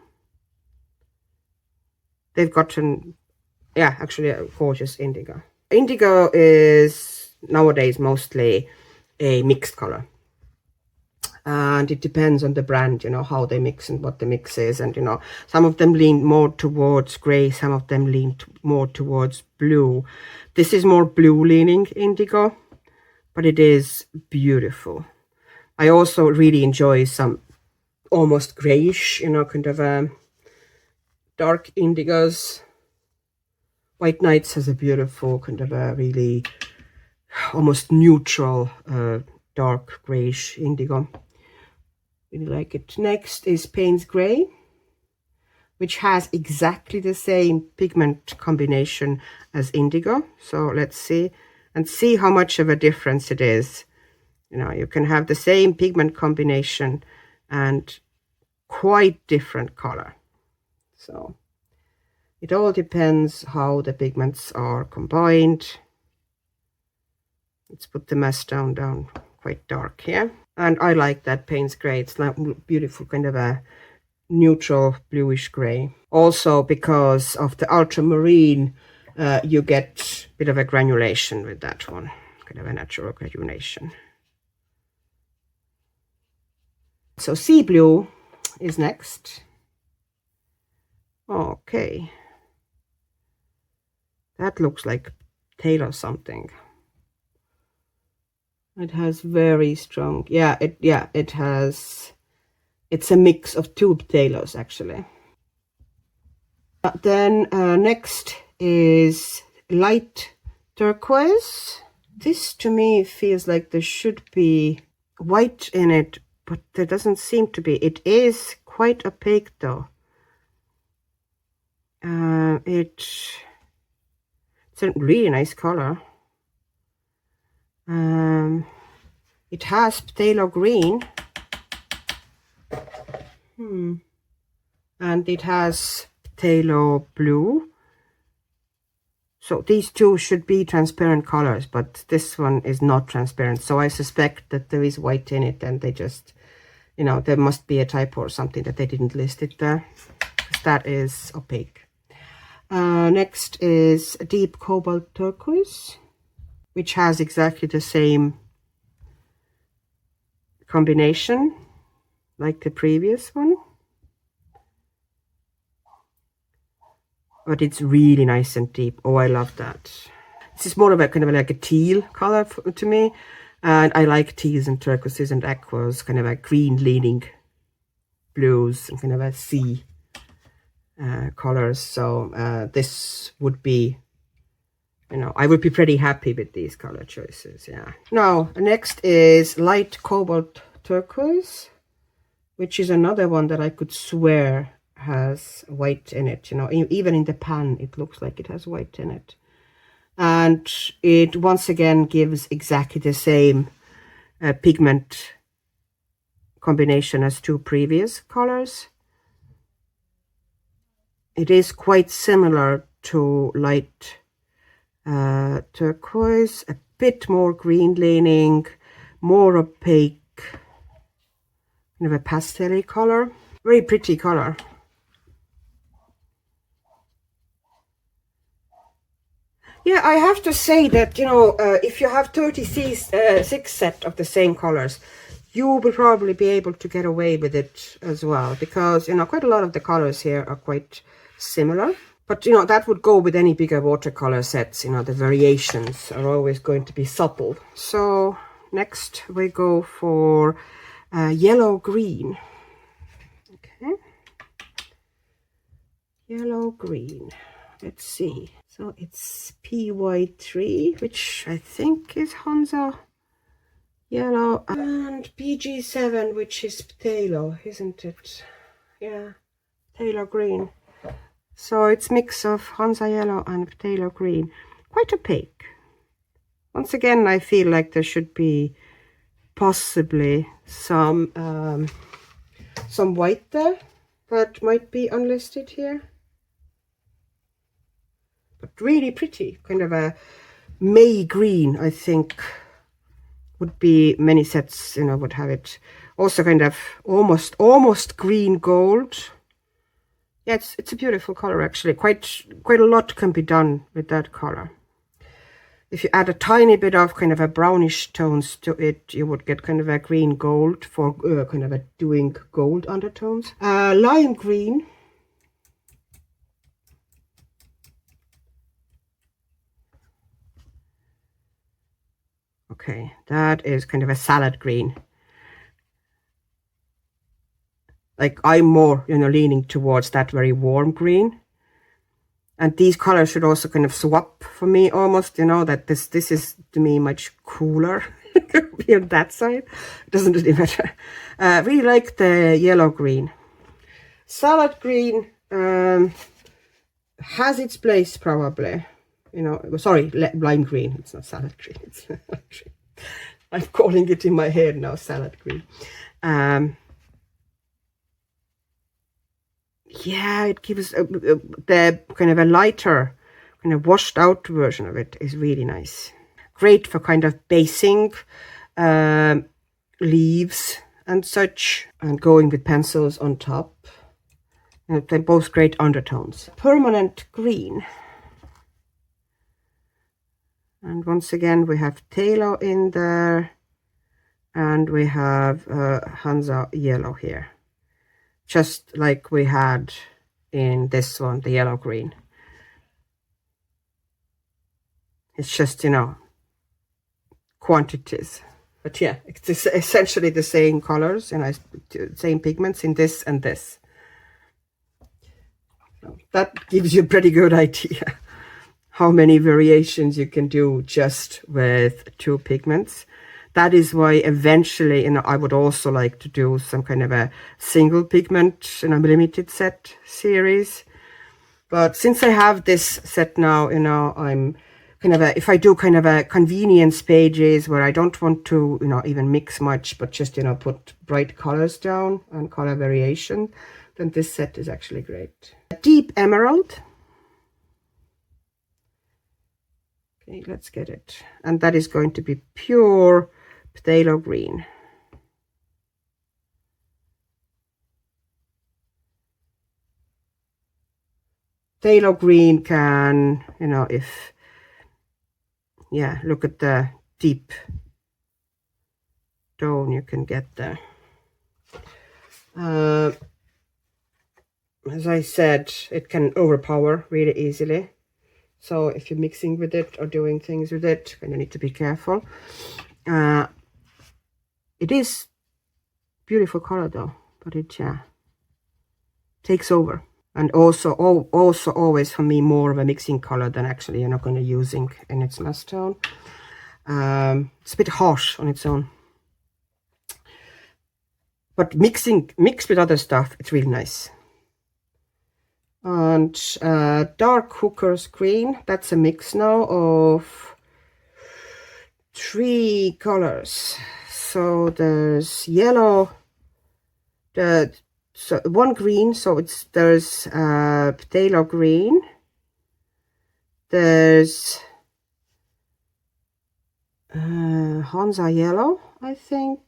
A: They've gotten, yeah, actually a gorgeous indigo. Indigo is nowadays mostly a mixed color. And it depends on the brand, you know, how they mix and what the mix is. And, you know, some of them lean more towards gray, some of them lean more towards blue. This is more blue leaning indigo, but it is beautiful. I also really enjoy some almost grayish, you know, kind of dark indigos. White Nights has a beautiful kind of a really almost neutral dark grayish indigo. Really like it. Next is Payne's Gray, which has exactly the same pigment combination as indigo. So let's see and see how much of a difference it is. You know, you can have the same pigment combination and quite different color. So it all depends how the pigments are combined. Let's put the mesh down quite dark here. And I like that Payne's Gray. It's like beautiful kind of a neutral bluish gray. Also because of the ultramarine, you get a bit of a granulation with that one. Kind of a natural granulation. So sea blue is next. Okay. That looks like tail or something. It has very strong, it has, it's a mix of tube tailors actually. Then next is light turquoise. This to me feels like there should be white in it, but there doesn't seem to be. It is quite opaque though. It's a really nice color. It has phthalo green. And it has phthalo blue. So these two should be transparent colors, but this one is not transparent. So I suspect that there is white in it and they just, you know, there must be a typo or something that they didn't list it there. That is opaque. Next is deep cobalt turquoise, which has exactly the same combination like the previous one, but it's really nice and deep. Oh, I love that. This is more of a kind of like a teal color to me, and I like teals and turquoises and aquas, kind of a green leaning blues and kind of a sea colors. So this would be, you know, I would be pretty happy with these color choices. Yeah. Now next is light cobalt turquoise, which is another one that I could swear has white in it. You know, even in the pan it looks like it has white in it, and it once again gives exactly the same pigment combination as two previous colors. It is quite similar to light turquoise, a bit more green leaning, more opaque, kind of a pastel color. Very pretty color. Yeah, I have to say that, you know, if you have 36 set of the same colors, you will probably be able to get away with it as well, because, you know, quite a lot of the colors here are quite similar. But, you know, that would go with any bigger watercolor sets. You know, the variations are always going to be subtle. So next we go for yellow green. Okay, yellow green. Let's see. So it's PY3, which I think is Hansa yellow, and PG7, which is phthalo, isn't it? Yeah, phthalo green. So it's mix of Hansa yellow and phthalo green. Quite opaque. Once again, I feel like there should be possibly some white there that might be unlisted here. But really pretty, kind of a May green, I think, would be many sets, you know, would have it. Also kind of almost green gold. Yeah, it's a beautiful color actually. Quite a lot can be done with that color. If you add a tiny bit of kind of a brownish tones to it, you would get kind of a green gold for kind of a doing gold undertones. Lime green. Okay, that is kind of a salad green. Like I'm more, you know, leaning towards that very warm green. And these colors should also kind of swap for me almost, you know, that this is to me much cooler on that side. It doesn't really matter. Really like the yellow green. Salad green has its place probably. You know, sorry, lime green. It's not salad green. It's I'm calling it in my head now, salad green. Yeah, it gives the kind of a lighter, kind of washed out version of it is really nice. Great for kind of basing leaves and such, and going with pencils on top. And they're both great undertones. Permanent green. And once again, we have phthalo in there, and we have Hansa yellow here. Just like we had in this one, the yellow green. It's just, you know, quantities. But yeah, it's essentially the same colors, you know, same pigments in this and this. So that gives you a pretty good idea how many variations you can do just with two pigments. That is why eventually, you know, I would also like to do some kind of a single pigment, you know, limited set series. But since I have this set now, you know, I'm kind of if I do kind of a convenience pages where I don't want to, you know, even mix much, but just, you know, put bright colors down and color variation, then this set is actually great. Deep emerald. Okay, let's get it. And that is going to be pure phthalo green. Phthalo green can, you know, if, yeah, look at the deep tone you can get there. As I said, it can overpower really easily. So if you're mixing with it or doing things with it, you need to be careful. It is beautiful color though, but it takes over. And also always for me more of a mixing color than actually you're not going to using in its mass tone. It's a bit harsh on its own. But mixed with other stuff, it's really nice. And dark hooker's green, that's a mix now of 3 colors. So there's yellow, so one green, so there's phthalo green, there's Hansa Yellow, I think.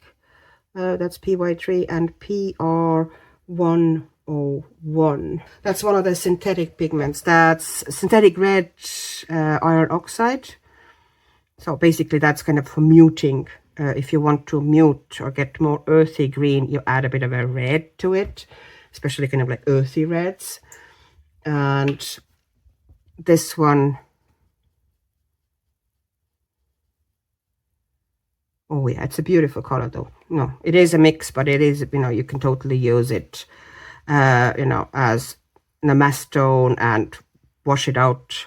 A: That's PY3 and PR101. That's one of the synthetic pigments. That's synthetic red iron oxide. So basically that's kind of for muting. If you want to mute or get more earthy green, you add a bit of a red to it, especially kind of like earthy reds. And this one, oh yeah, it's a beautiful color though. No, it is a mix, but it is, you know, you can totally use it, you know, as a mass tone and wash it out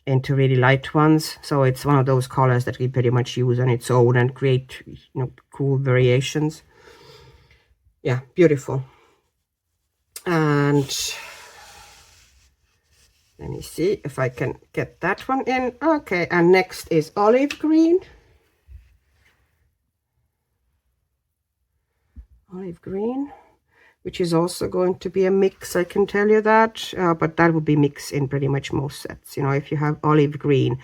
A: into really light ones. So it's one of those colors that we pretty much use on its own and create, you know, cool variations. Yeah, beautiful. And let me see if I can get that one in. Okay, and next is olive green. Olive green, which is also going to be a mix, I can tell you that, but that would be mixed in pretty much most sets. You know, if you have olive green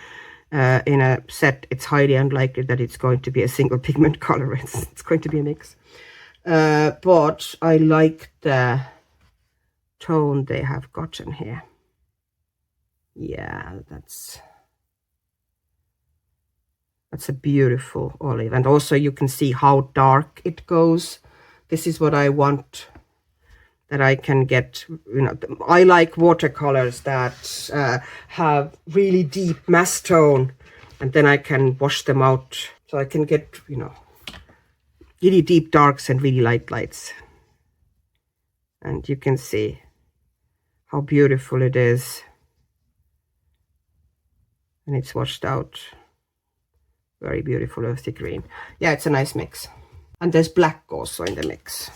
A: in a set, it's highly unlikely that it's going to be a single pigment color. It's going to be a mix. But I like the tone they have gotten here. Yeah, that's a beautiful olive. And also you can see how dark it goes. This is what I want, that I can get, you know, I like watercolors that have really deep mass tone, and then I can wash them out. So I can get, you know, really deep darks and really light lights. And you can see how beautiful it is. And it's washed out. Very beautiful earthy green. Yeah, it's a nice mix. And there's black also in the mix.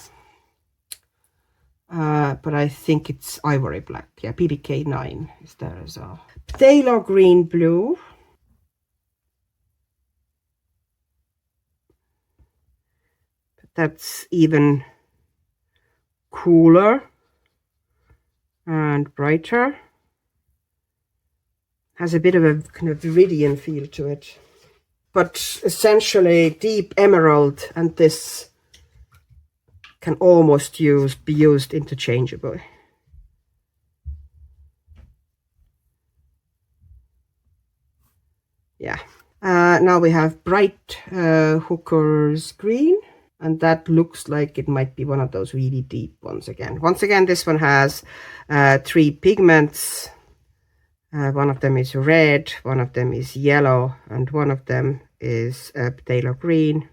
A: But I think it's ivory black. Yeah, PBK9 is there as well. Phthalo green blue. But that's even cooler and brighter. Has a bit of a kind of viridian feel to it. But essentially deep emerald and this can almost be used interchangeably. Yeah. Now we have bright Hooker's green, and that looks like it might be one of those really deep ones again. Once again, this one has 3 pigments. One of them is red, one of them is yellow, and one of them is phthalo green.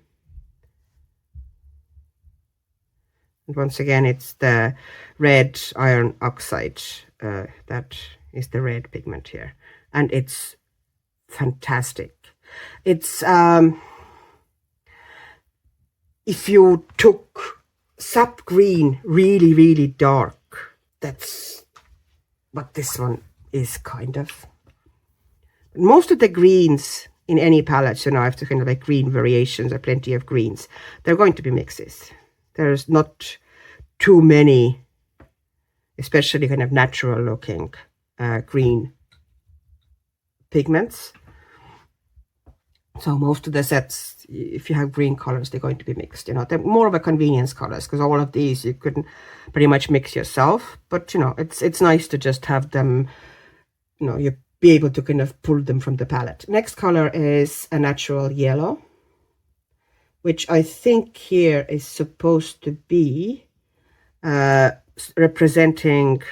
A: And once again, it's the red iron oxide that is the red pigment here. And it's fantastic. It's, if you took sap green really, really dark, that's what this one is kind of. Most of the greens in any palette, you know, I have to kind of like green variations or plenty of greens. They're going to be mixes. There's not too many, especially kind of natural looking green pigments. So most of the sets, if you have green colors, they're going to be mixed. You know, they're more of a convenience colors, because all of these you couldn't pretty much mix yourself. But you know, it's nice to just have them. You know, you be able to kind of pull them from the palette. Next color is a natural yellow, which I think here is supposed to be representing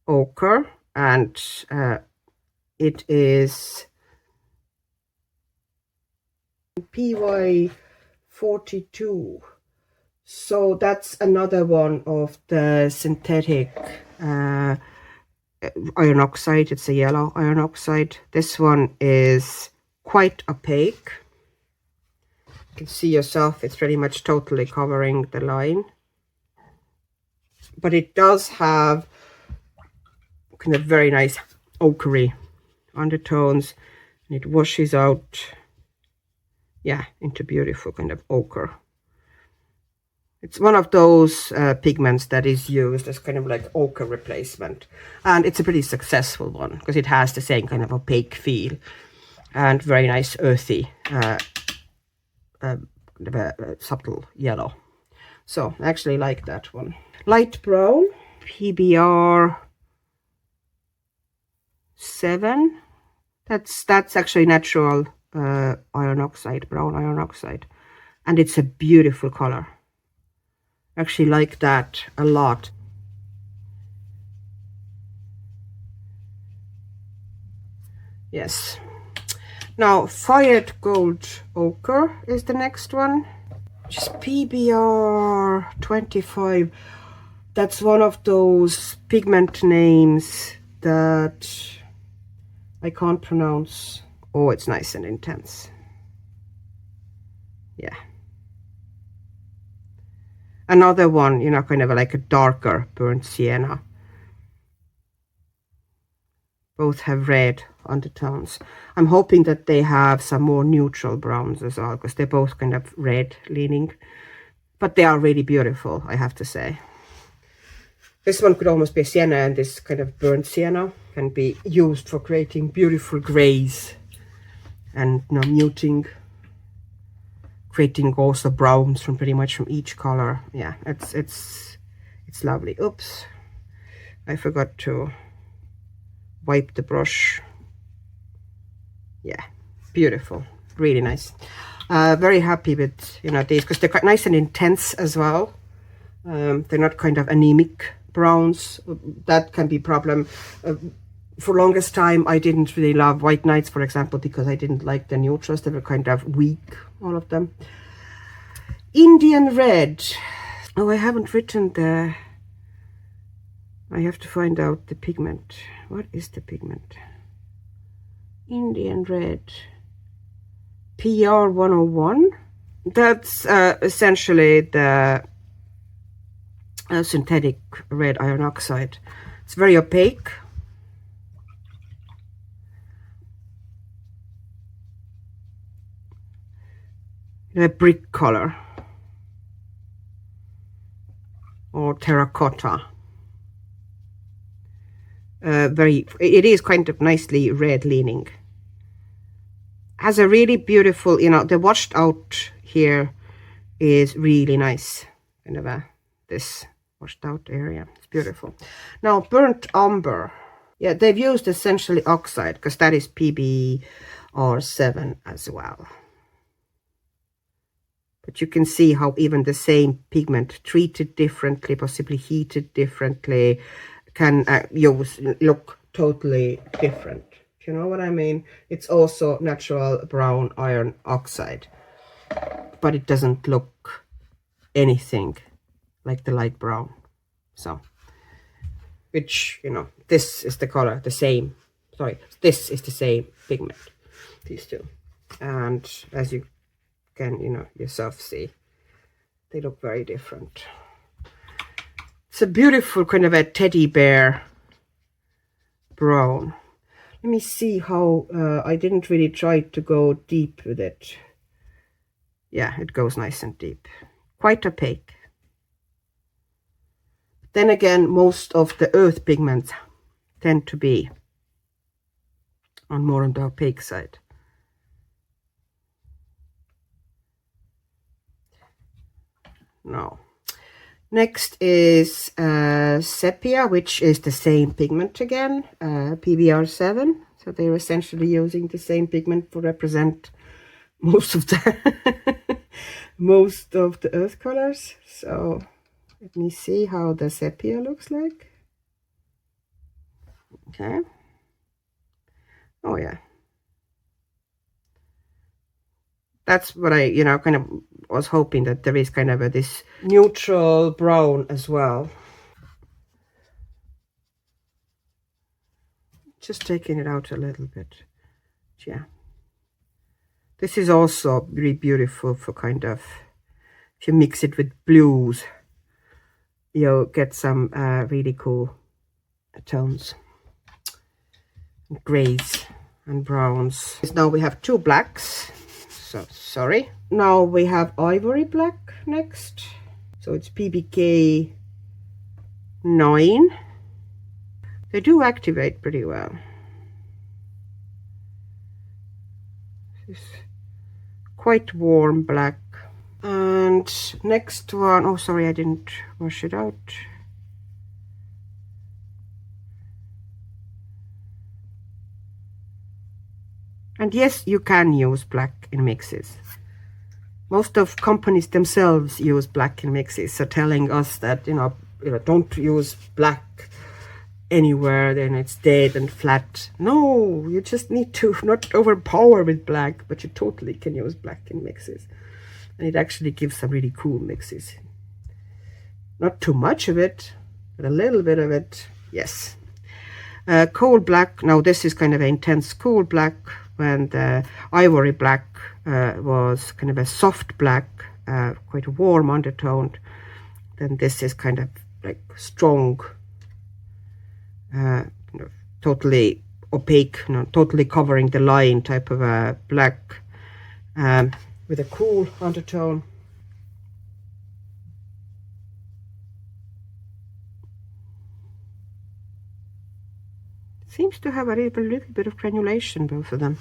A: ochre, and it is PY42. So that's another one of the synthetic iron oxide. It's a yellow iron oxide. This one is quite opaque. You can see yourself, it's pretty much totally covering the line. But it does have kind of very nice ochre undertones, and it washes out, yeah, into beautiful kind of ochre. It's one of those pigments that is used as kind of like ochre replacement. And it's a pretty successful one because it has the same kind of opaque feel. and very nice earthy, subtle yellow. So I actually like that one. Light brown, PBR 7. That's actually natural iron oxide, brown iron oxide, and it's a beautiful color. I actually like that a lot. Yes. Now fired gold ochre is the next one. Just PBR 25. That's one of those pigment names that I can't pronounce. Oh, it's nice and intense. Yeah. Another one, you know, kind of like a darker burnt sienna. Both have red undertones. I'm hoping that they have some more neutral browns as well, because they're both kind of red leaning. But they are really beautiful, I have to say. This one could almost be a sienna, and this kind of burnt sienna can be used for creating beautiful grays and, you know, muting, creating also browns from pretty much from each color. Yeah, it's lovely. Oops, I forgot to wipe the brush. Yeah, beautiful, really nice. Very happy with, you know, these, because they're quite nice and intense as well. They're not kind of anemic browns. That can be a problem. For longest time I didn't really love white nights, for example, because I didn't like the neutrals. They were kind of weak, all of them. Indian red. Oh, I haven't written the, I have to find out the pigment. What is the pigment? Indian red, PR 101. That's essentially the synthetic red iron oxide. It's very opaque. A brick color or terracotta. It is kind of nicely red leaning. Has a really beautiful, you know, the washed out here is really nice. Kind of this washed out area. It's beautiful. Now burnt umber. Yeah, they've used essentially oxide, because that is PBR7 as well. But you can see how even the same pigment treated differently, possibly heated differently, can look totally different. You know what I mean? It's also natural brown iron oxide, but it doesn't look anything like the light brown. So, which, you know, this is the color, the same, sorry, this is the same pigment, these two. And as you can, you know, yourself see, they look very different. It's a beautiful kind of a teddy bear brown. Let me see how, I didn't really try to go deep with it. Yeah, it goes nice and deep. Quite opaque. Then again, most of the earth pigments tend to be more on the opaque side. Now, next is sepia, which is the same pigment again, PBR7. So they're essentially using the same pigment to represent most of the most of the earth colors. So let me see how the sepia looks like. Okay. Oh yeah. That's what I, you know, kind of was hoping, that there is kind of this neutral brown as well. Just taking it out a little bit. Yeah. This is also really beautiful for kind of, if you mix it with blues, you'll get some really cool tones. Grays and browns. Now we have two blacks. So sorry. Now we have ivory black next. So it's PBK 9. They do activate pretty well. This is quite warm black. And next one, oh sorry, I didn't wash it out. And yes, you can use black in mixes. Most of companies themselves use black in mixes, so telling us that, you know, don't use black anywhere, then it's dead and flat. No, you just need to not overpower with black, but you totally can use black in mixes. And it actually gives some really cool mixes. Not too much of it, but a little bit of it, yes. Coal black, now this is kind of an intense coal black, when the ivory black was kind of a soft black, quite warm undertoned. Then this is kind of like strong, totally opaque, totally covering the line type of a black, with a cool undertone. Seems to have a little bit of granulation, both of them.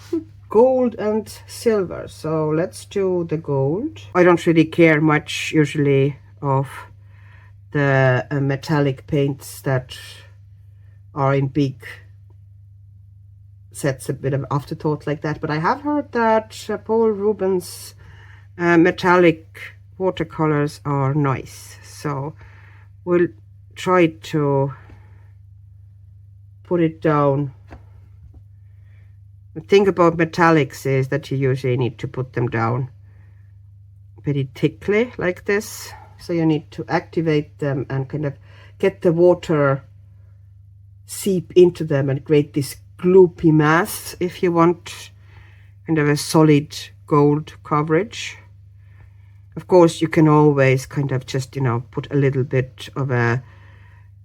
A: Gold and silver, so let's do the gold. I don't really care much usually of the metallic paints that are in big sets, a bit of afterthought like that, but I have heard that Paul Rubens metallic watercolors are nice, so we'll try to put it down. The thing about metallics is that you usually need to put them down very thickly like this, so you need to activate them and kind of get the water seep into them and create this gloopy mass if you want kind of a solid gold coverage. Of course, you can always kind of just, put a little bit of a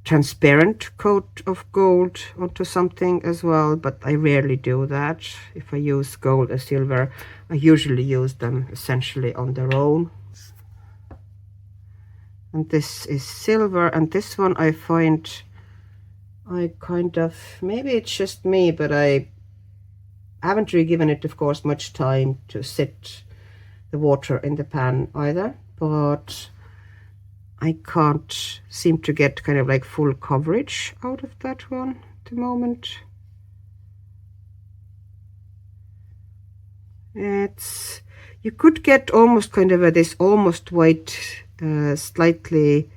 A: transparent coat of gold onto something as well, but I rarely do that. If I use gold or silver, I usually use them essentially on their own. And this is silver, and this one I find I kind of, maybe it's just me, but I haven't really given it, of course, much time to sit the water in the pan either, but I can't seem to get kind of like full coverage out of that one at the moment. You could get almost kind of this almost white, slightly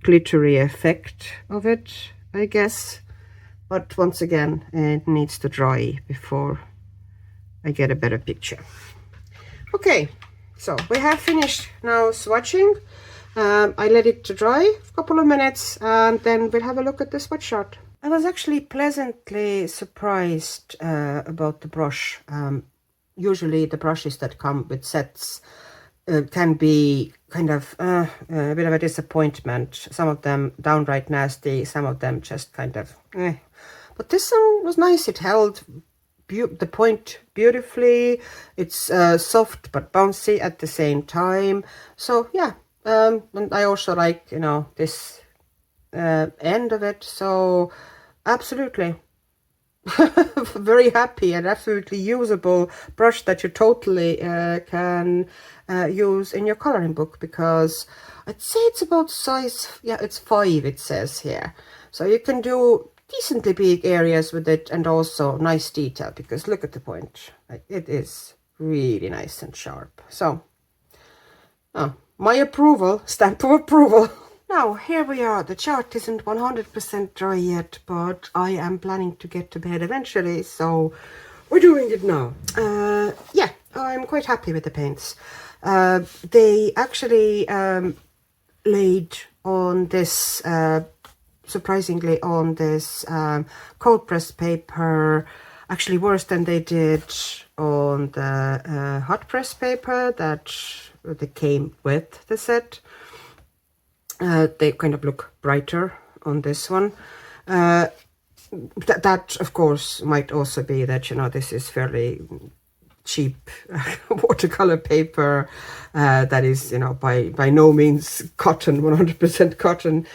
A: glittery effect of it, I guess. But once again, it needs to dry before I get a better picture. Okay, so we have finished now swatching. I let it to dry a couple of minutes, and then we'll have a look at the swatch chart. I was actually pleasantly surprised about the brush. Usually the brushes that come with sets can be kind of a bit of a disappointment. Some of them downright nasty, some of them just kind of But this one was nice. It held the point beautifully. It's soft but bouncy at the same time. So yeah. And I also like, this end of it. So absolutely very happy and absolutely usable brush that you totally can use in your coloring book, because I'd say it's about size, it's 5 it says here. So you can do decently big areas with it, and also nice detail, because look at the point. It is really nice and sharp. So my approval, stamp of approval. Now, here we are. The chart isn't 100% dry yet, but I am planning to get to bed eventually, so we're doing it now. Yeah, I'm quite happy with the paints. They actually laid on this, surprisingly, on this cold press paper, actually worse than they did on the hot press paper that they came with the set. They kind of look brighter on this one. That of course might also be that, this is fairly cheap watercolor paper that is, by no means cotton, 100% cotton,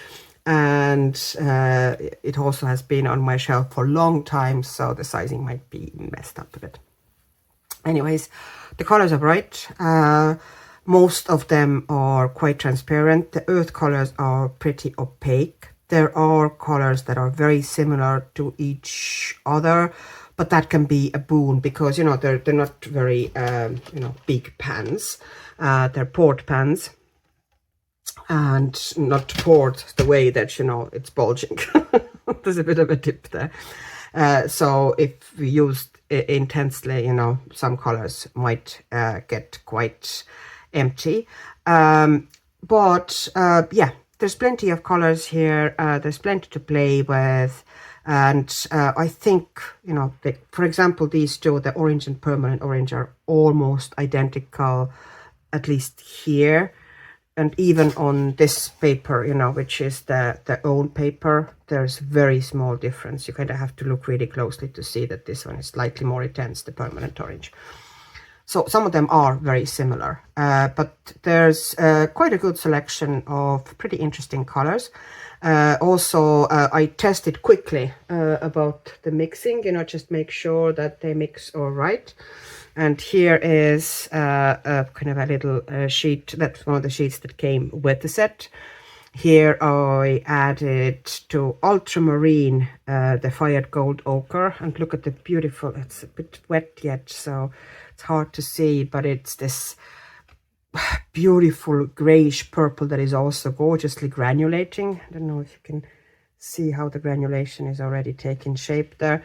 A: and it also has been on my shelf for a long time, so the sizing might be messed up a bit. Anyways, the colors are bright. Most of them are quite transparent. The earth colors are pretty opaque. There are colors that are very similar to each other, but that can be a boon because, you know, they're not very, you know, big pans. They're poured pans, and not poured the way that, you know, it's bulging. There's a bit of a dip there. So if we used it intensely, you know, some colors might get quite empty. But yeah, there's plenty of colors here. There's plenty to play with. And I think, you know, for example, these two, the orange and permanent orange, are almost identical, at least here. And even on this paper, you know, which is the own paper, there's very small difference. You kind of have to look really closely to see that this one is slightly more intense, the permanent orange. So some of them are very similar, but there's quite a good selection of pretty interesting colors. Also, I tested quickly about the mixing, you know, just make sure that they mix all right. And here is a kind of a little sheet. That's one of the sheets that came with the set. Here I added to ultramarine the fired gold ochre, and look at the beautiful, it's a bit wet yet, so it's hard to see, but it's this beautiful grayish purple that is also gorgeously granulating. I don't know if you can see how the granulation is already taking shape there.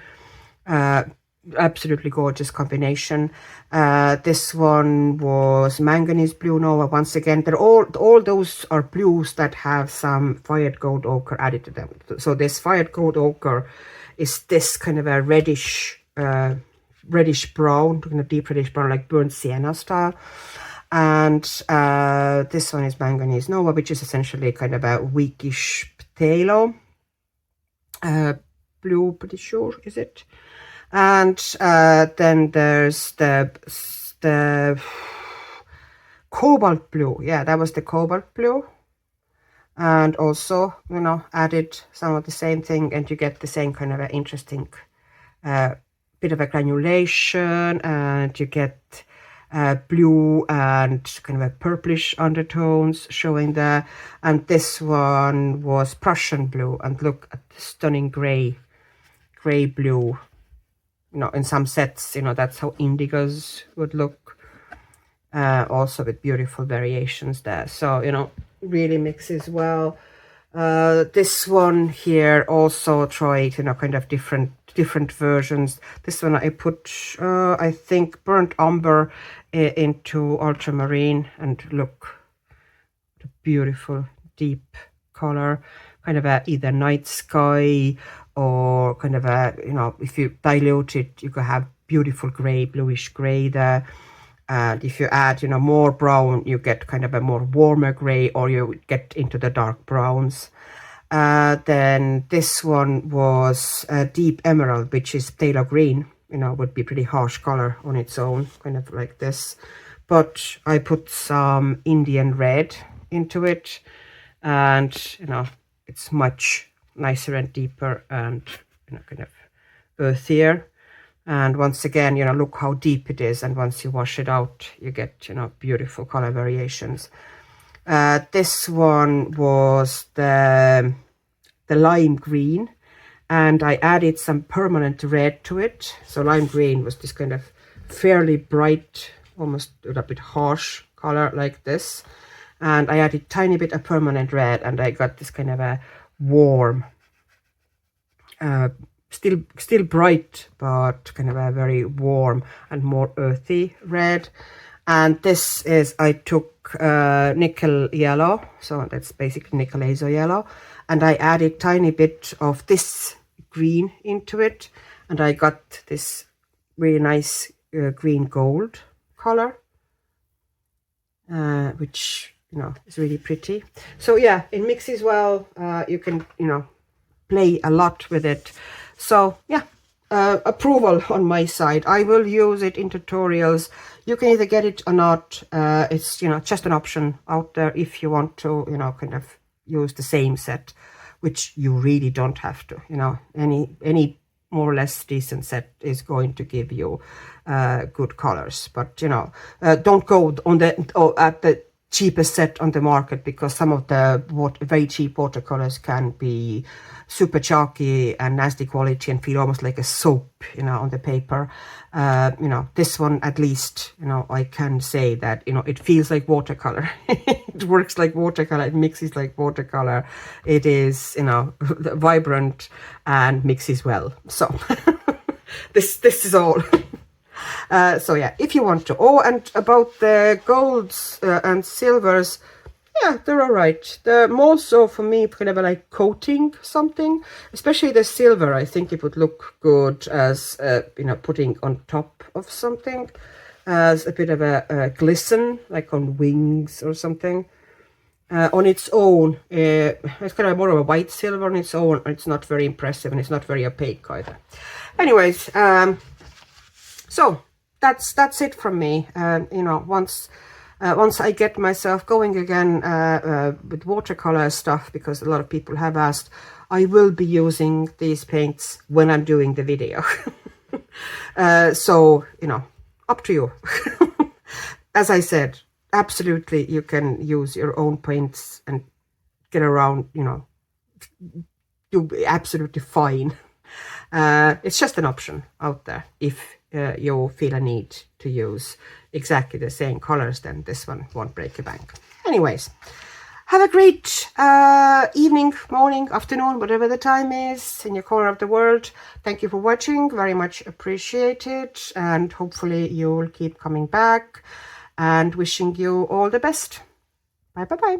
A: Absolutely gorgeous combination. This one was manganese blue Nova. Once again, they're all those are blues that have some fired gold ochre added to them. So this fired gold ochre is this kind of a reddish brown, kind of deep reddish brown, like burnt sienna style. And this one is manganese Nova, which is essentially kind of a weakish phthalo blue, pretty sure, is it? And then there's the cobalt blue. Yeah, that was the cobalt blue. And also, you know, added some of the same thing, and you get the same kind of an interesting bit of a granulation, and you get blue and kind of a purplish undertones showing there. And this one was Prussian blue, and look at the stunning gray blue. You know, in some sets, you know, that's how indigos would look. Also with beautiful variations there. So, you know, really mixes well. This one here also tried, you know, kind of different versions. This one I put, I think, burnt umber into ultramarine, and look, the beautiful deep color, kind of a either night sky, or kind of a, you know, if you dilute it, you could have beautiful gray, bluish gray there. And if you add, you know, more brown, you get kind of a more warmer gray, or you get into the dark browns. Then this one was deep emerald, which is phthalo green, you know, would be pretty harsh color on its own, kind of like this. But I put some Indian red into it, and, you know, it's much nicer and deeper, and, you know, kind of earthier. And once again, you know, look how deep it is, and once you wash it out, you get, you know, beautiful color variations. This one was the lime green, and I added some permanent red to it. So lime green was this kind of fairly bright, almost a bit harsh color like this. And I added tiny bit of permanent red, and I got this kind of a warm, still bright, but kind of a very warm and more earthy red. And this is, I took nickel yellow, so that's basically nickel azo yellow, and I added tiny bit of this green into it, and I got this really nice green gold color, which, you know, is really pretty. So yeah, it mixes well. You can, you know, play a lot with it. So yeah, approval on my side. I will use it in tutorials. You can either get it or not. It's, you know, just an option out there if you want to, you know, kind of use the same set, which you really don't have to. You know, any more or less decent set is going to give you good colors. But you know, don't go on the at the cheapest set on the market, because some of the very cheap watercolors can be super chalky and nasty quality and feel almost like a soap, you know, on the paper. You know, this one at least, you know, I can say that, you know, it feels like watercolor. It works like watercolor, it mixes like watercolor. It is, you know, vibrant and mixes well. So this is all. So yeah, if you want to. Oh, and about the golds and silvers, yeah, they're all right. They're more so for me kind of like coating something, especially the silver. I think it would look good as you know, putting on top of something, as a bit of a glisten, like on wings or something. On its own, it's kind of more of a white silver on its own. It's not very impressive, and it's not very opaque either. Anyways, so that's it from me. You know, once I get myself going again with watercolor stuff, because a lot of people have asked, I will be using these paints when I'm doing the video. So, you know, up to you. As I said, absolutely, you can use your own paints and get around, you know, you'll be absolutely fine. It's just an option out there. If you feel a need to use exactly the same colors, then this one won't break a bank. Anyways, have a great evening, morning, afternoon, whatever the time is in your corner of the world. Thank you for watching, very much appreciated, and hopefully you'll keep coming back, and wishing you all the best. Bye bye bye.